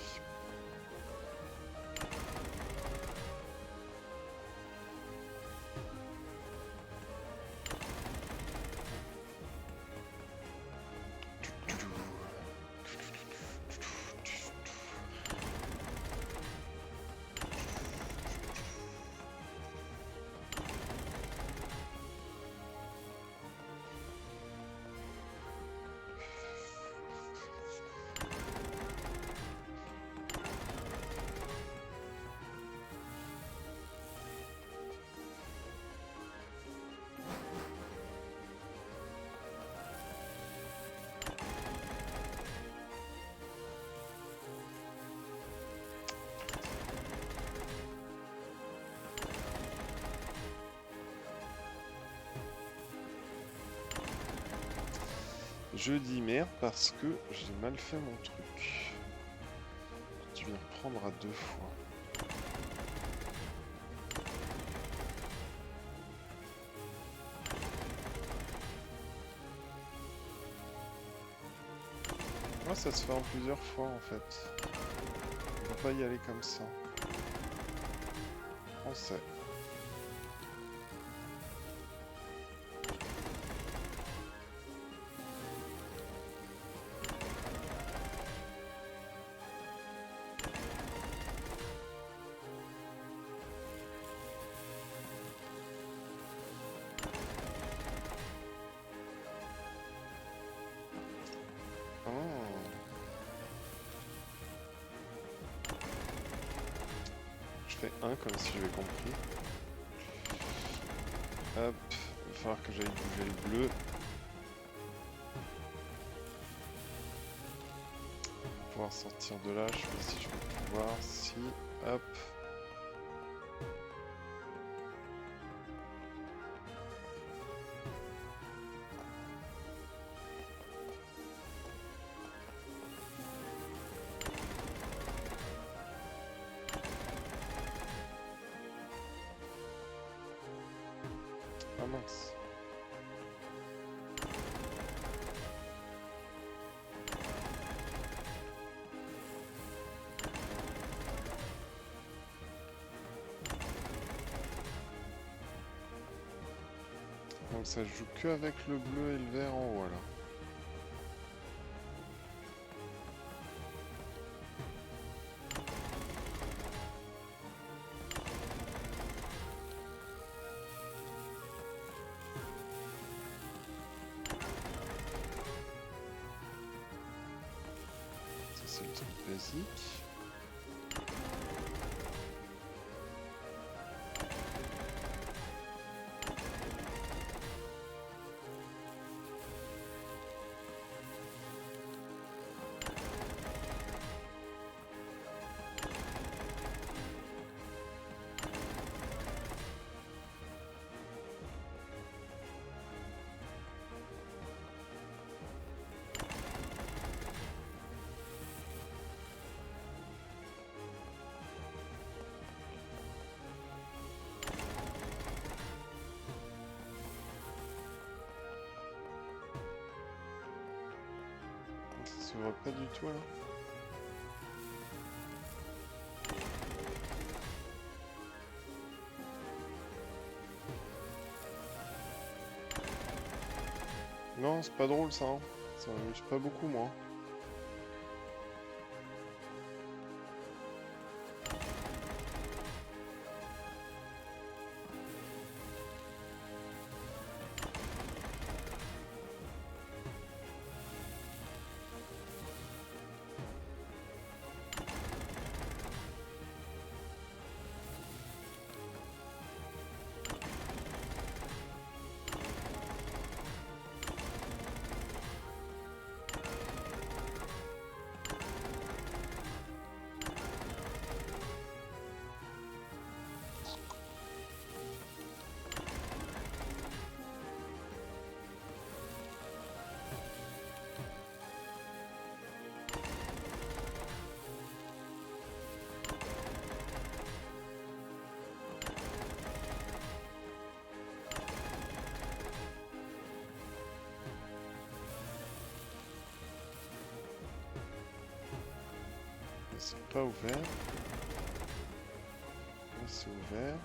Je dis merde parce que j'ai mal fait mon truc. Tu viens reprendre à 2 fois. Ah, ça se fait en plusieurs fois en fait. On peut pas y aller comme ça. On sait. Je fais 1 comme si j'avais compris. Hop, il va falloir que j'aille bouger le bleu. Pour pouvoir sortir de là, je sais si je vais pouvoir. Si, hop. Ah mince. Donc ça joue que avec le bleu et le vert en haut là. Ça c'est le truc basique. Ça s'ouvre pas du tout là. Non, c'est pas drôle ça. Hein. Ça m'amuse pas beaucoup moi. C'est pas ouvert. Là c'est ouvert.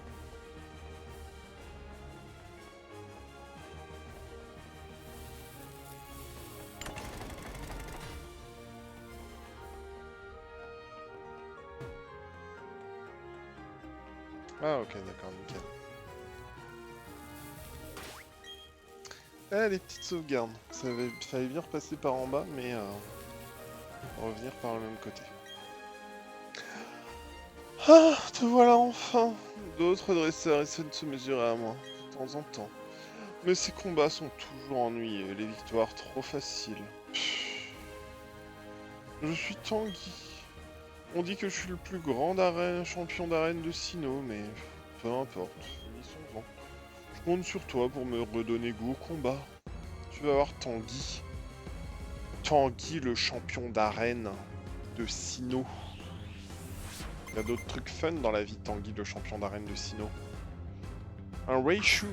Ah ok d'accord, nickel. Ah les petites sauvegardes. Fallait bien repasser par en bas mais revenir par le même côté. Ah, te voilà enfin. D'autres dresseurs essaient de se mesurer à moi, de temps en temps. Mais ces combats sont toujours ennuyeux, les victoires trop faciles. Je suis Tanguy. On dit que je suis le plus grand champion d'arène de Sinnoh, mais peu importe, ils sont grands. Je compte sur toi pour me redonner goût au combat. Tu vas voir Tanguy. Tanguy, le champion d'arène de Sinnoh. Il y a d'autres trucs fun dans la vie de Tanguy, le champion d'arène de Sinnoh. Un Raichu.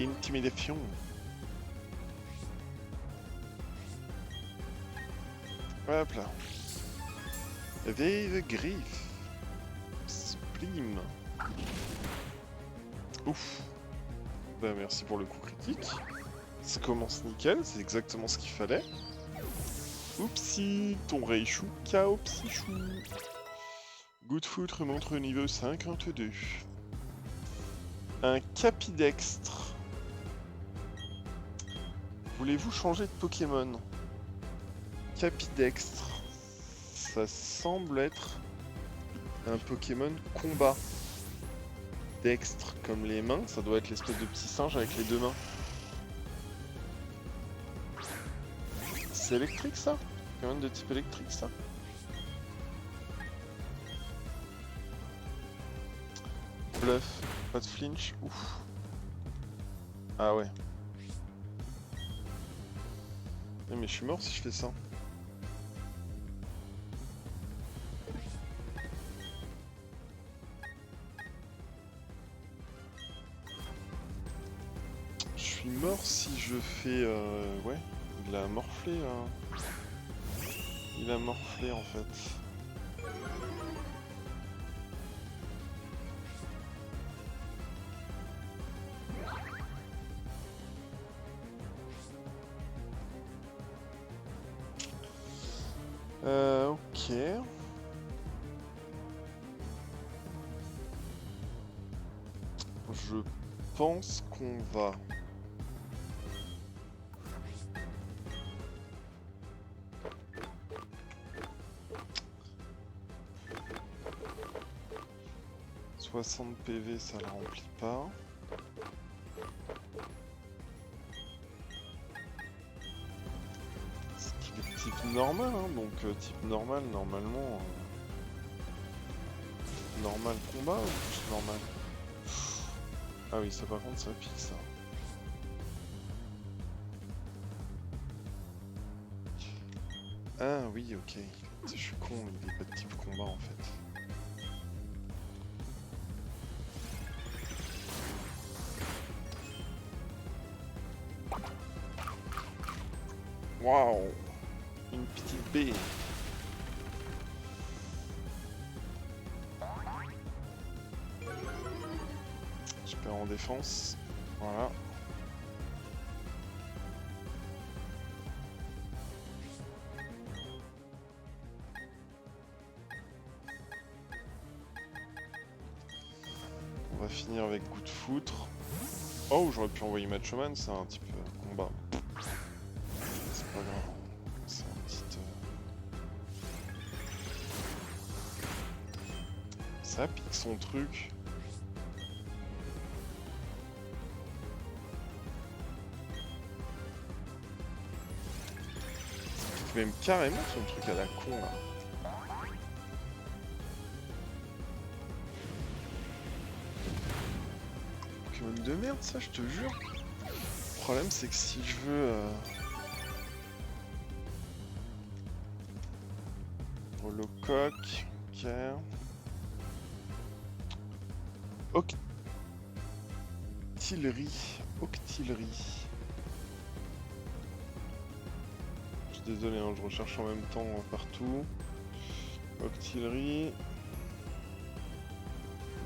Intimidation. Hop là. Vive griffe. Sublime. Ouf. Bah merci pour le coup critique. Ça commence nickel, c'est exactement ce qu'il fallait. Oupsie, ton Raichu KO Psychou. Good Foot remonte au niveau 52. Un Capidextre. Voulez-vous changer de Pokémon? Capidextre. Ça semble être un Pokémon combat. Dextre comme les mains, ça doit être l'espèce de petit singe avec les deux mains. C'est électrique ça? Pokémon de type électrique ça? Bluff, pas de flinch, ouf. Ah ouais. Mais je suis mort si je fais ça. mort si je fais... Ouais, il a morflé là. Il a morflé en fait. Ok. Je pense qu'on va... « 60 PV, ça le remplit pas. Ce qui est type normal, hein, donc type normal, normalement... normal combat ou plus normal? Ah oui, ça par contre, ça pique ça. Ah oui, ok. Je suis con, il est pas de type combat en fait. Waouh! Une petite baie. Je perds en défense. Voilà. On va finir avec coup de foutre. Oh, j'aurais pu envoyer Machoman, c'est un type combat. C'est pas grave. C'est un petit... Ça pique son truc. Ça pique même carrément son truc à la con là. Pokémon de merde ça, je te jure. Le problème c'est que si je veux... Holocoque, ok. Octillerie. Je suis désolé, hein, je recherche en même temps partout. Octillerie.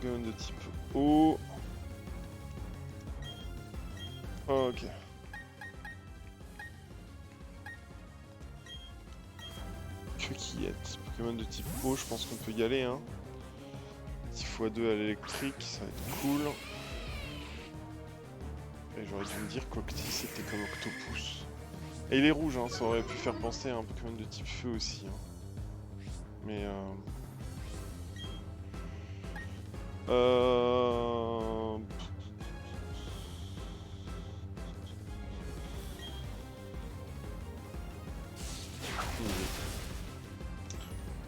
Gun de type eau. Ok. Coquillette. Pokémon de type eau, je pense qu'on peut y aller. Hein. 10x2 à l'électrique, ça va être cool. Et j'aurais dû me dire qu'Octi c'était comme Octopus. Et il est rouge, hein, ça aurait pu faire penser à un Pokémon de type feu aussi. Hein. Mais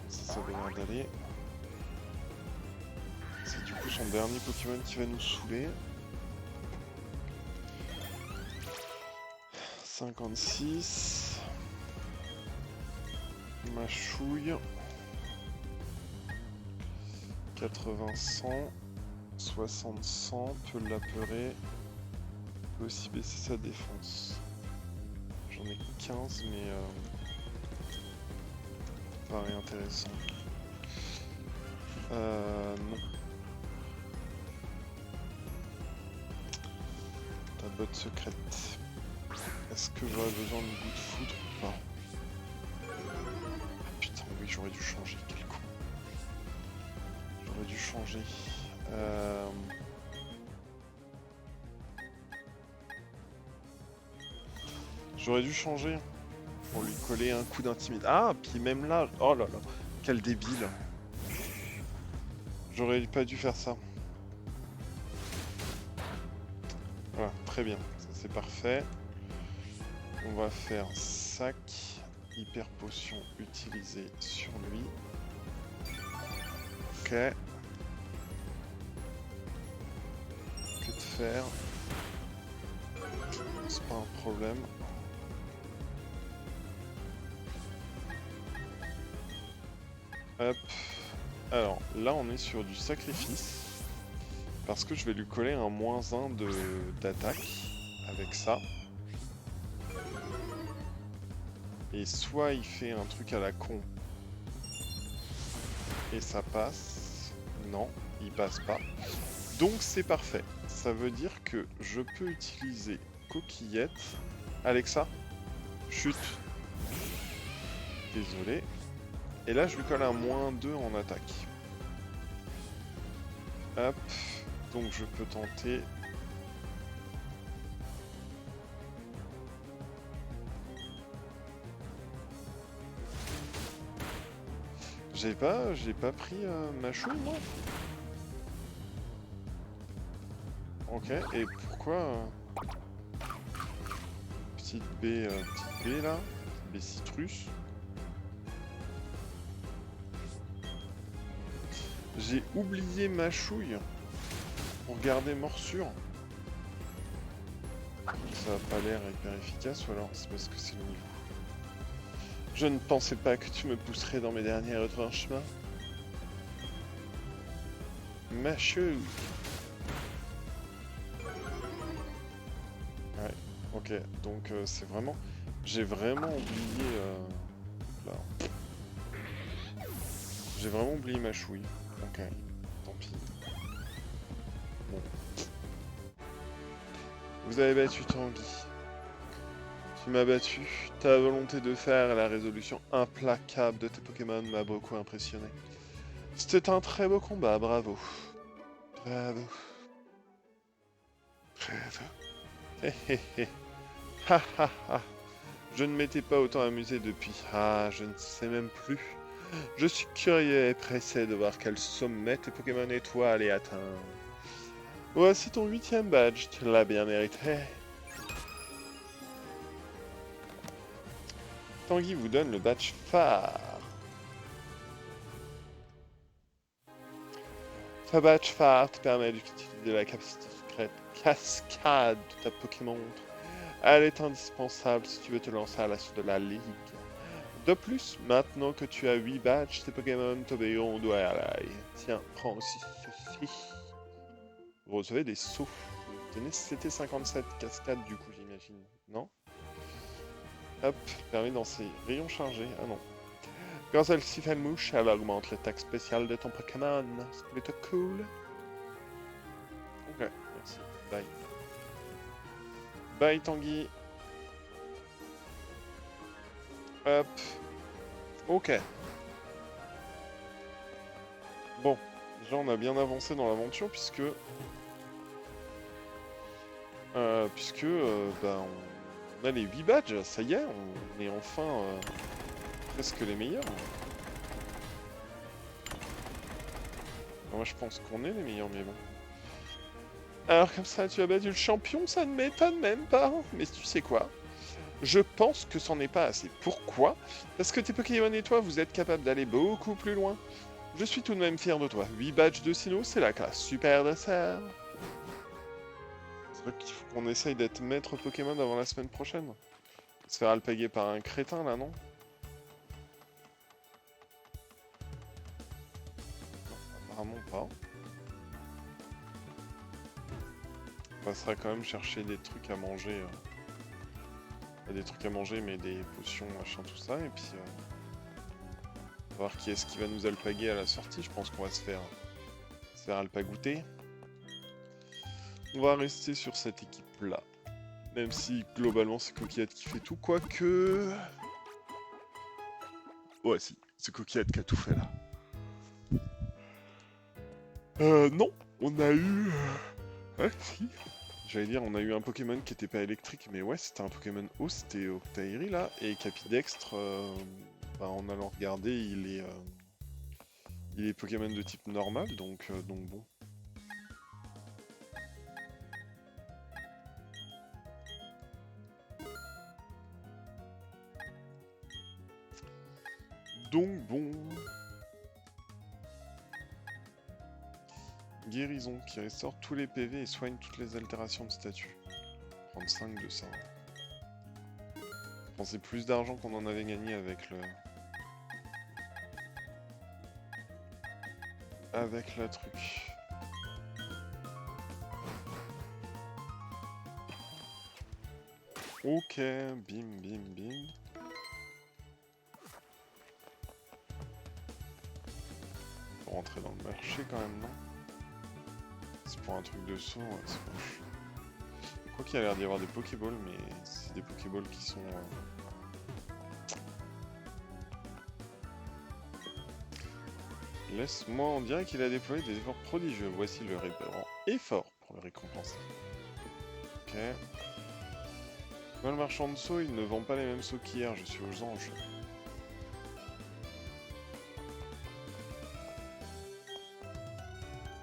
ça va l'air d'aller. C'est du coup son dernier Pokémon qui va nous saouler. 56. Machouille. 80, 100. 60, 100. Peut l'apeurer. Peut aussi baisser sa défense. J'en ai 15, mais paraît intéressant. Non. Ta botte secrète. Est-ce que j'aurais besoin de goût de foudre ou pas? Ah, putain, oui, j'aurais dû changer, quel con. J'aurais dû changer. J'aurais dû changer pour lui coller un coup d'intimidation. Ah, puis même là, oh là là, quel débile. J'aurais pas dû faire ça. Voilà, très bien, ça c'est parfait. On va faire sac, hyper potion utilisée sur lui. Ok. Que de faire? C'est pas un problème. Hop. Alors là on est sur du sacrifice. Parce que je vais lui coller un -1 d'attaque avec ça. Et soit il fait un truc à la con et ça passe. Non, il passe pas. Donc c'est parfait. Ça veut dire que je peux utiliser coquillette. Alexa, chute. Désolé. Et là je lui colle un -2 en attaque. Hop. Donc je peux tenter. J'ai pas pris ma chouille moi. Ok, et pourquoi petite B là, B citrus. J'ai oublié ma chouille pour garder morsure. Ça a pas l'air hyper efficace ou alors c'est parce que c'est le niveau. Je ne pensais pas que tu me pousserais dans mes derniers retranchements. Ma chouille. Ouais, ok, donc c'est vraiment... J'ai vraiment oublié... Là. J'ai vraiment oublié ma chouille. Ok, tant pis. Bon. Vous avez battu Tanguy. Tu m'as battu. Ta volonté de faire la résolution implacable de tes Pokémon m'a beaucoup impressionné. C'était un très beau combat, bravo. Bravo. Bravo. Hé hé hé. Ha ha ha. Je ne m'étais pas autant amusé depuis. Ah, je ne sais même plus. Je suis curieux et pressé de voir quel sommet tes Pokémon étoiles allaient atteindre. Voici ton 8e badge, tu l'as bien mérité. Tanguy vous donne le badge phare. Ce badge phare te permet d'utiliser la capacité secrète cascade de ta Pokémon. Elle est indispensable si tu veux te lancer à l'assaut de la Ligue. De plus, maintenant que tu as 8 badges, tes Pokémon t'obéiront au doigt et à l'œil. Tiens, prends aussi ceci. Vous recevez des sauts. C'était 57 cascades du coup, j'imagine. Non? Hop, permet dans ses rayons chargés. Ah non. Quand celle-ci fait mouche, elle augmente l'attaque spéciale de ton Pokémon. C'est plutôt cool. Ok, merci. Bye. Bye Tanguy. Hop. Ok. Bon, déjà on a bien avancé dans l'aventure puisque... bah, on a les 8 badges, ça y est, on est enfin presque les meilleurs. Moi je pense qu'on est les meilleurs, mais bon. Alors comme ça, tu as battu le champion, ça ne m'étonne même pas. Mais tu sais quoi? Je pense que c'en est pas assez. Pourquoi? Parce que tes Pokémon et toi, vous êtes capables d'aller beaucoup plus loin. Je suis tout de même fier de toi. 8 badges de Sinnoh, c'est la classe. Super dessert. C'est vrai qu'il faut qu'on essaye d'être maître Pokémon avant la semaine prochaine. On se faire alpaguer par un crétin là, non? Non, apparemment pas. On passera quand même chercher des trucs à manger. Des trucs à manger, mais des potions, machin, tout ça. Et puis, voir qui est-ce qui va nous alpaguer à la sortie. Je pense qu'on va se faire alpagouter. On va rester sur cette équipe-là. Même si, globalement, c'est Coquillette qui fait tout. Quoique... Ouais, si. C'est Coquillette qui a tout fait, là. Non. On a eu... Ouais, si. J'allais dire, on a eu un Pokémon qui était pas électrique, mais ouais, c'était un Pokémon eau, c'était Octairi là, et Capidextre, bah, en allant regarder, il est Pokémon de type normal, donc bon. Donc bon. Guérison qui restaure tous les PV et soigne toutes les altérations de statut. Prendre 5 de ça. Je pensais plus d'argent qu'on en avait gagné avec le... Avec le truc. Ok, bim bim bim. rentrer dans le marché quand même, non? C'est pour un truc de saut, ouais, c'est moche. Je crois qu'il y a l'air d'y avoir des Pokéballs, mais c'est des Pokéballs qui sont... Laisse-moi, on dirait qu'il a déployé des efforts prodigieux. Voici le révérend effort pour le récompenser. Ok. Dans le marchand de sauts, il ne vend pas les mêmes sauts qu'hier, je suis aux anges.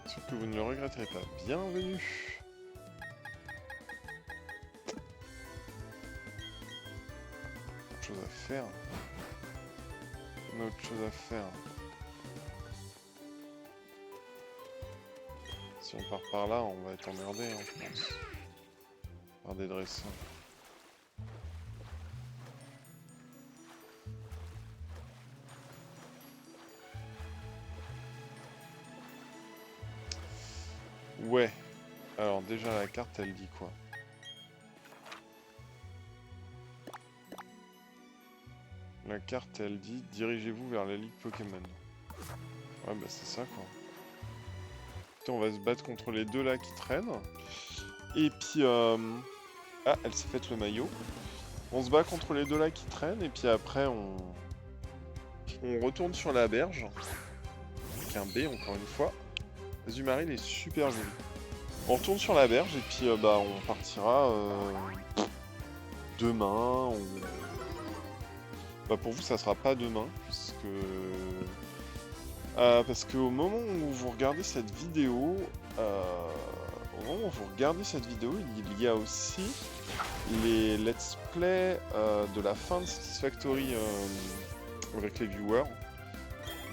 Sûr que vous ne le regretterez pas. Bienvenue. Autre chose à faire. On a autre chose à faire. Si on part par là, on va être emmerdé, hein, je pense. Par des dresseurs. Ouais. Alors déjà la carte elle dit quoi? La carte elle dit dirigez-vous vers la ligue Pokémon. Ouais bah c'est ça quoi. On va se battre contre les deux là qui traînent. Et puis ah elle s'est faite le maillot. On se bat contre les deux là qui traînent et puis après on retourne sur la berge. Avec un B encore une fois. Azumarill est super joli. On retourne sur la berge et puis bah on partira demain. Bah pour vous ça sera pas demain parce que au moment où vous regardez cette vidéo, il y a aussi les let's play de la fin de Satisfactory avec les viewers.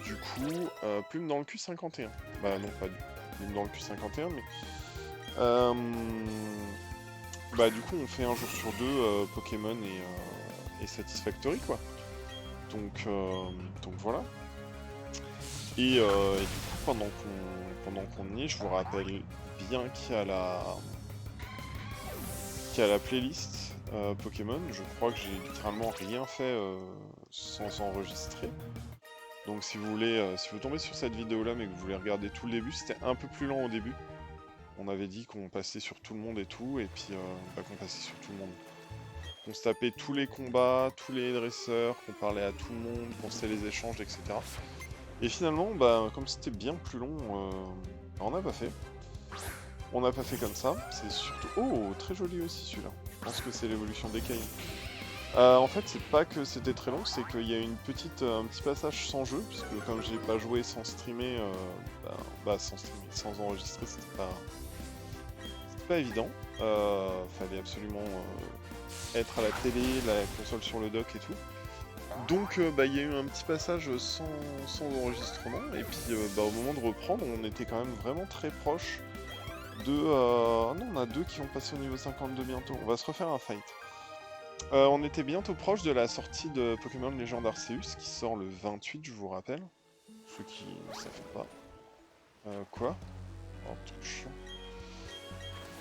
Du coup, Plume dans le Q51. Bah non, pas du Plume dans le Q51, mais... bah du coup, on fait un jour sur deux Pokémon et Satisfactory, quoi. Donc voilà. Et du coup, pendant qu'on y est, je vous rappelle bien qu'il y a la playlist Pokémon. Je crois que j'ai littéralement rien fait sans enregistrer. Donc si vous voulez, si vous tombez sur cette vidéo là mais que vous voulez regarder tout le début, c'était un peu plus lent au début. On avait dit qu'on passait sur tout le monde et tout, et puis qu'on passait sur tout le monde. Qu'on se tapait tous les combats, tous les dresseurs, qu'on parlait à tout le monde, qu'on faisait les échanges, etc. Et finalement, bah, comme c'était bien plus long, on n'a pas fait. On n'a pas fait comme ça, c'est surtout... Oh, très joli aussi celui-là. Je pense que c'est l'évolution d'Écaille. En fait, c'est pas que c'était très long, c'est qu'il y a un petit passage sans jeu, puisque comme j'ai pas joué sans streamer, sans enregistrer, c'était pas évident. Fallait absolument être à la télé, la console sur le dock et tout. Donc il y a eu un petit passage sans enregistrement, et puis au moment de reprendre, on était quand même vraiment très proche de... non, on a deux qui vont passer au niveau 52 bientôt, on va se refaire un fight. On était bientôt proche de la sortie de Pokémon Légende Arceus, qui sort le 28, je vous rappelle. Ceux qui ne savent pas. Quoi? Oh, truc chiant.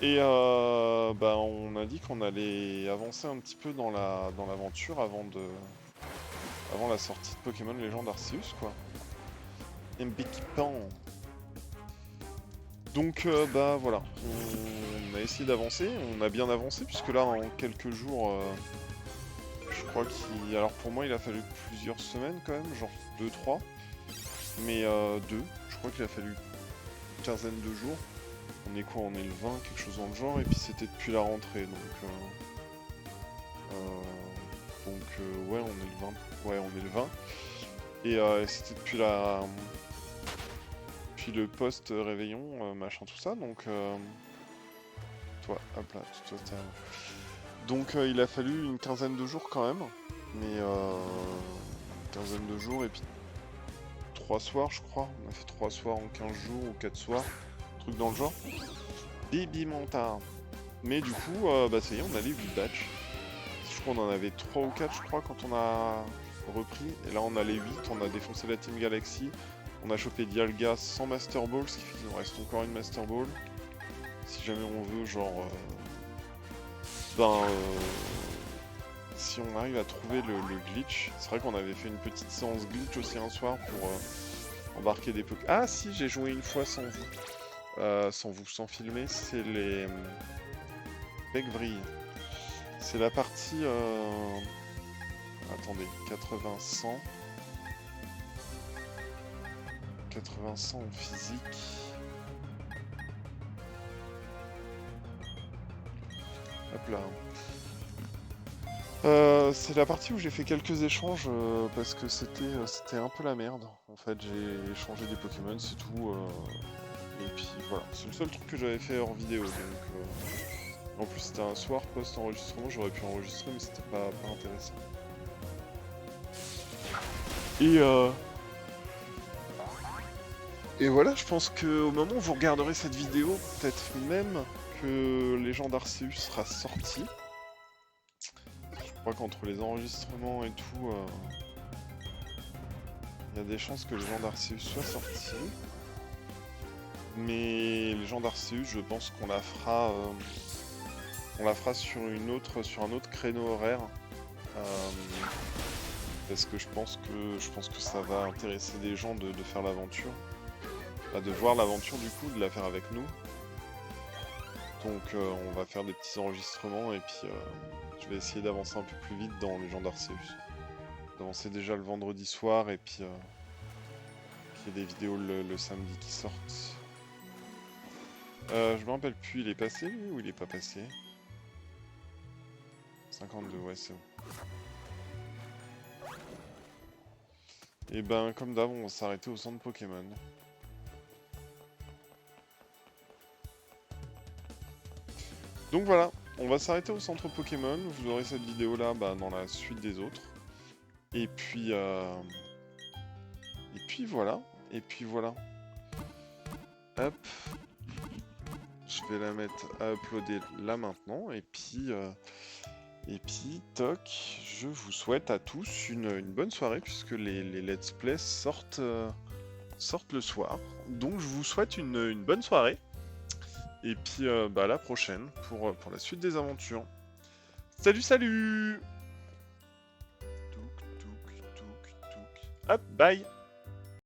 Et on a dit qu'on allait avancer un petit peu dans l'aventure avant la sortie de Pokémon Légende Arceus, quoi. Mbékipan. Donc voilà, on a essayé d'avancer, on a bien avancé, puisque là en quelques jours, je crois qu'il... Alors pour moi il a fallu plusieurs semaines quand même, genre 2-3, mais 2, je crois qu'il a fallu une quinzaine de jours. On est quoi? On est le 20, quelque chose dans le genre, et puis c'était depuis la rentrée, donc ouais on est le 20, ouais on est le 20, et c'était depuis le post-réveillon, machin tout ça, donc toi, hop là, toi t'es... Donc il a fallu une quinzaine de jours quand même, mais une quinzaine de jours et puis 3 soirs je crois, on a fait 3 soirs en 15 jours ou 4 soirs, truc dans le genre. Bibi Montard. Mais du coup, ça y est, on a les 8 badges. Je crois qu'on en avait 3 ou 4 je crois quand on a repris, et là on a les 8, on a défoncé la Team Galaxy. On a chopé Dialga sans Master Ball, ce qui fait qu'il nous reste encore une Master Ball. Si jamais on veut, genre... si on arrive à trouver le glitch. C'est vrai qu'on avait fait une petite séance glitch aussi un soir Embarquer des Pokémon. Ah si, j'ai joué une fois sans vous. Sans filmer, c'est les... Beckvrille. C'est la partie... Attendez, 80-100. 80-100 en physique. Hop là. C'est la partie où j'ai fait quelques échanges parce que c'était un peu la merde. En fait, j'ai échangé des Pokémon, c'est tout. Et puis voilà, c'est le seul truc que j'avais fait hors vidéo. Donc, en plus, c'était un soir post-enregistrement, j'aurais pu enregistrer, mais c'était pas intéressant. Et voilà, je pense qu'au moment où vous regarderez cette vidéo, peut-être même que Légende Arceus sera sorti. Je crois qu'entre les enregistrements et tout, il y a des chances que Légende Arceus soit sorti. Mais Légende Arceus, je pense qu'on la fera, sur un autre créneau horaire. Parce que je pense que ça va intéresser des gens de faire l'aventure. De voir l'aventure du coup, de la faire avec nous. Donc on va faire des petits enregistrements et puis je vais essayer d'avancer un peu plus vite dans Légende Arceus. D'avancer déjà le vendredi soir et puis qu'il y ait des vidéos le samedi qui sortent. Je me rappelle plus, il est passé lui ou il est pas passé? 52, ouais c'est bon. Et ben comme d'hab, on va s'arrêter au centre Pokémon. Donc voilà, on va s'arrêter au centre Pokémon. Vous aurez cette vidéo là dans la suite des autres. Et puis voilà. Et puis voilà. Hop. Je vais la mettre à uploader là maintenant. Et puis toc. Je vous souhaite à tous une bonne soirée puisque les let's play sortent le soir. Donc je vous souhaite une bonne soirée. Et puis à la prochaine pour la suite des aventures. Salut, salut! Touk, touk, touk, touk. Hop, bye!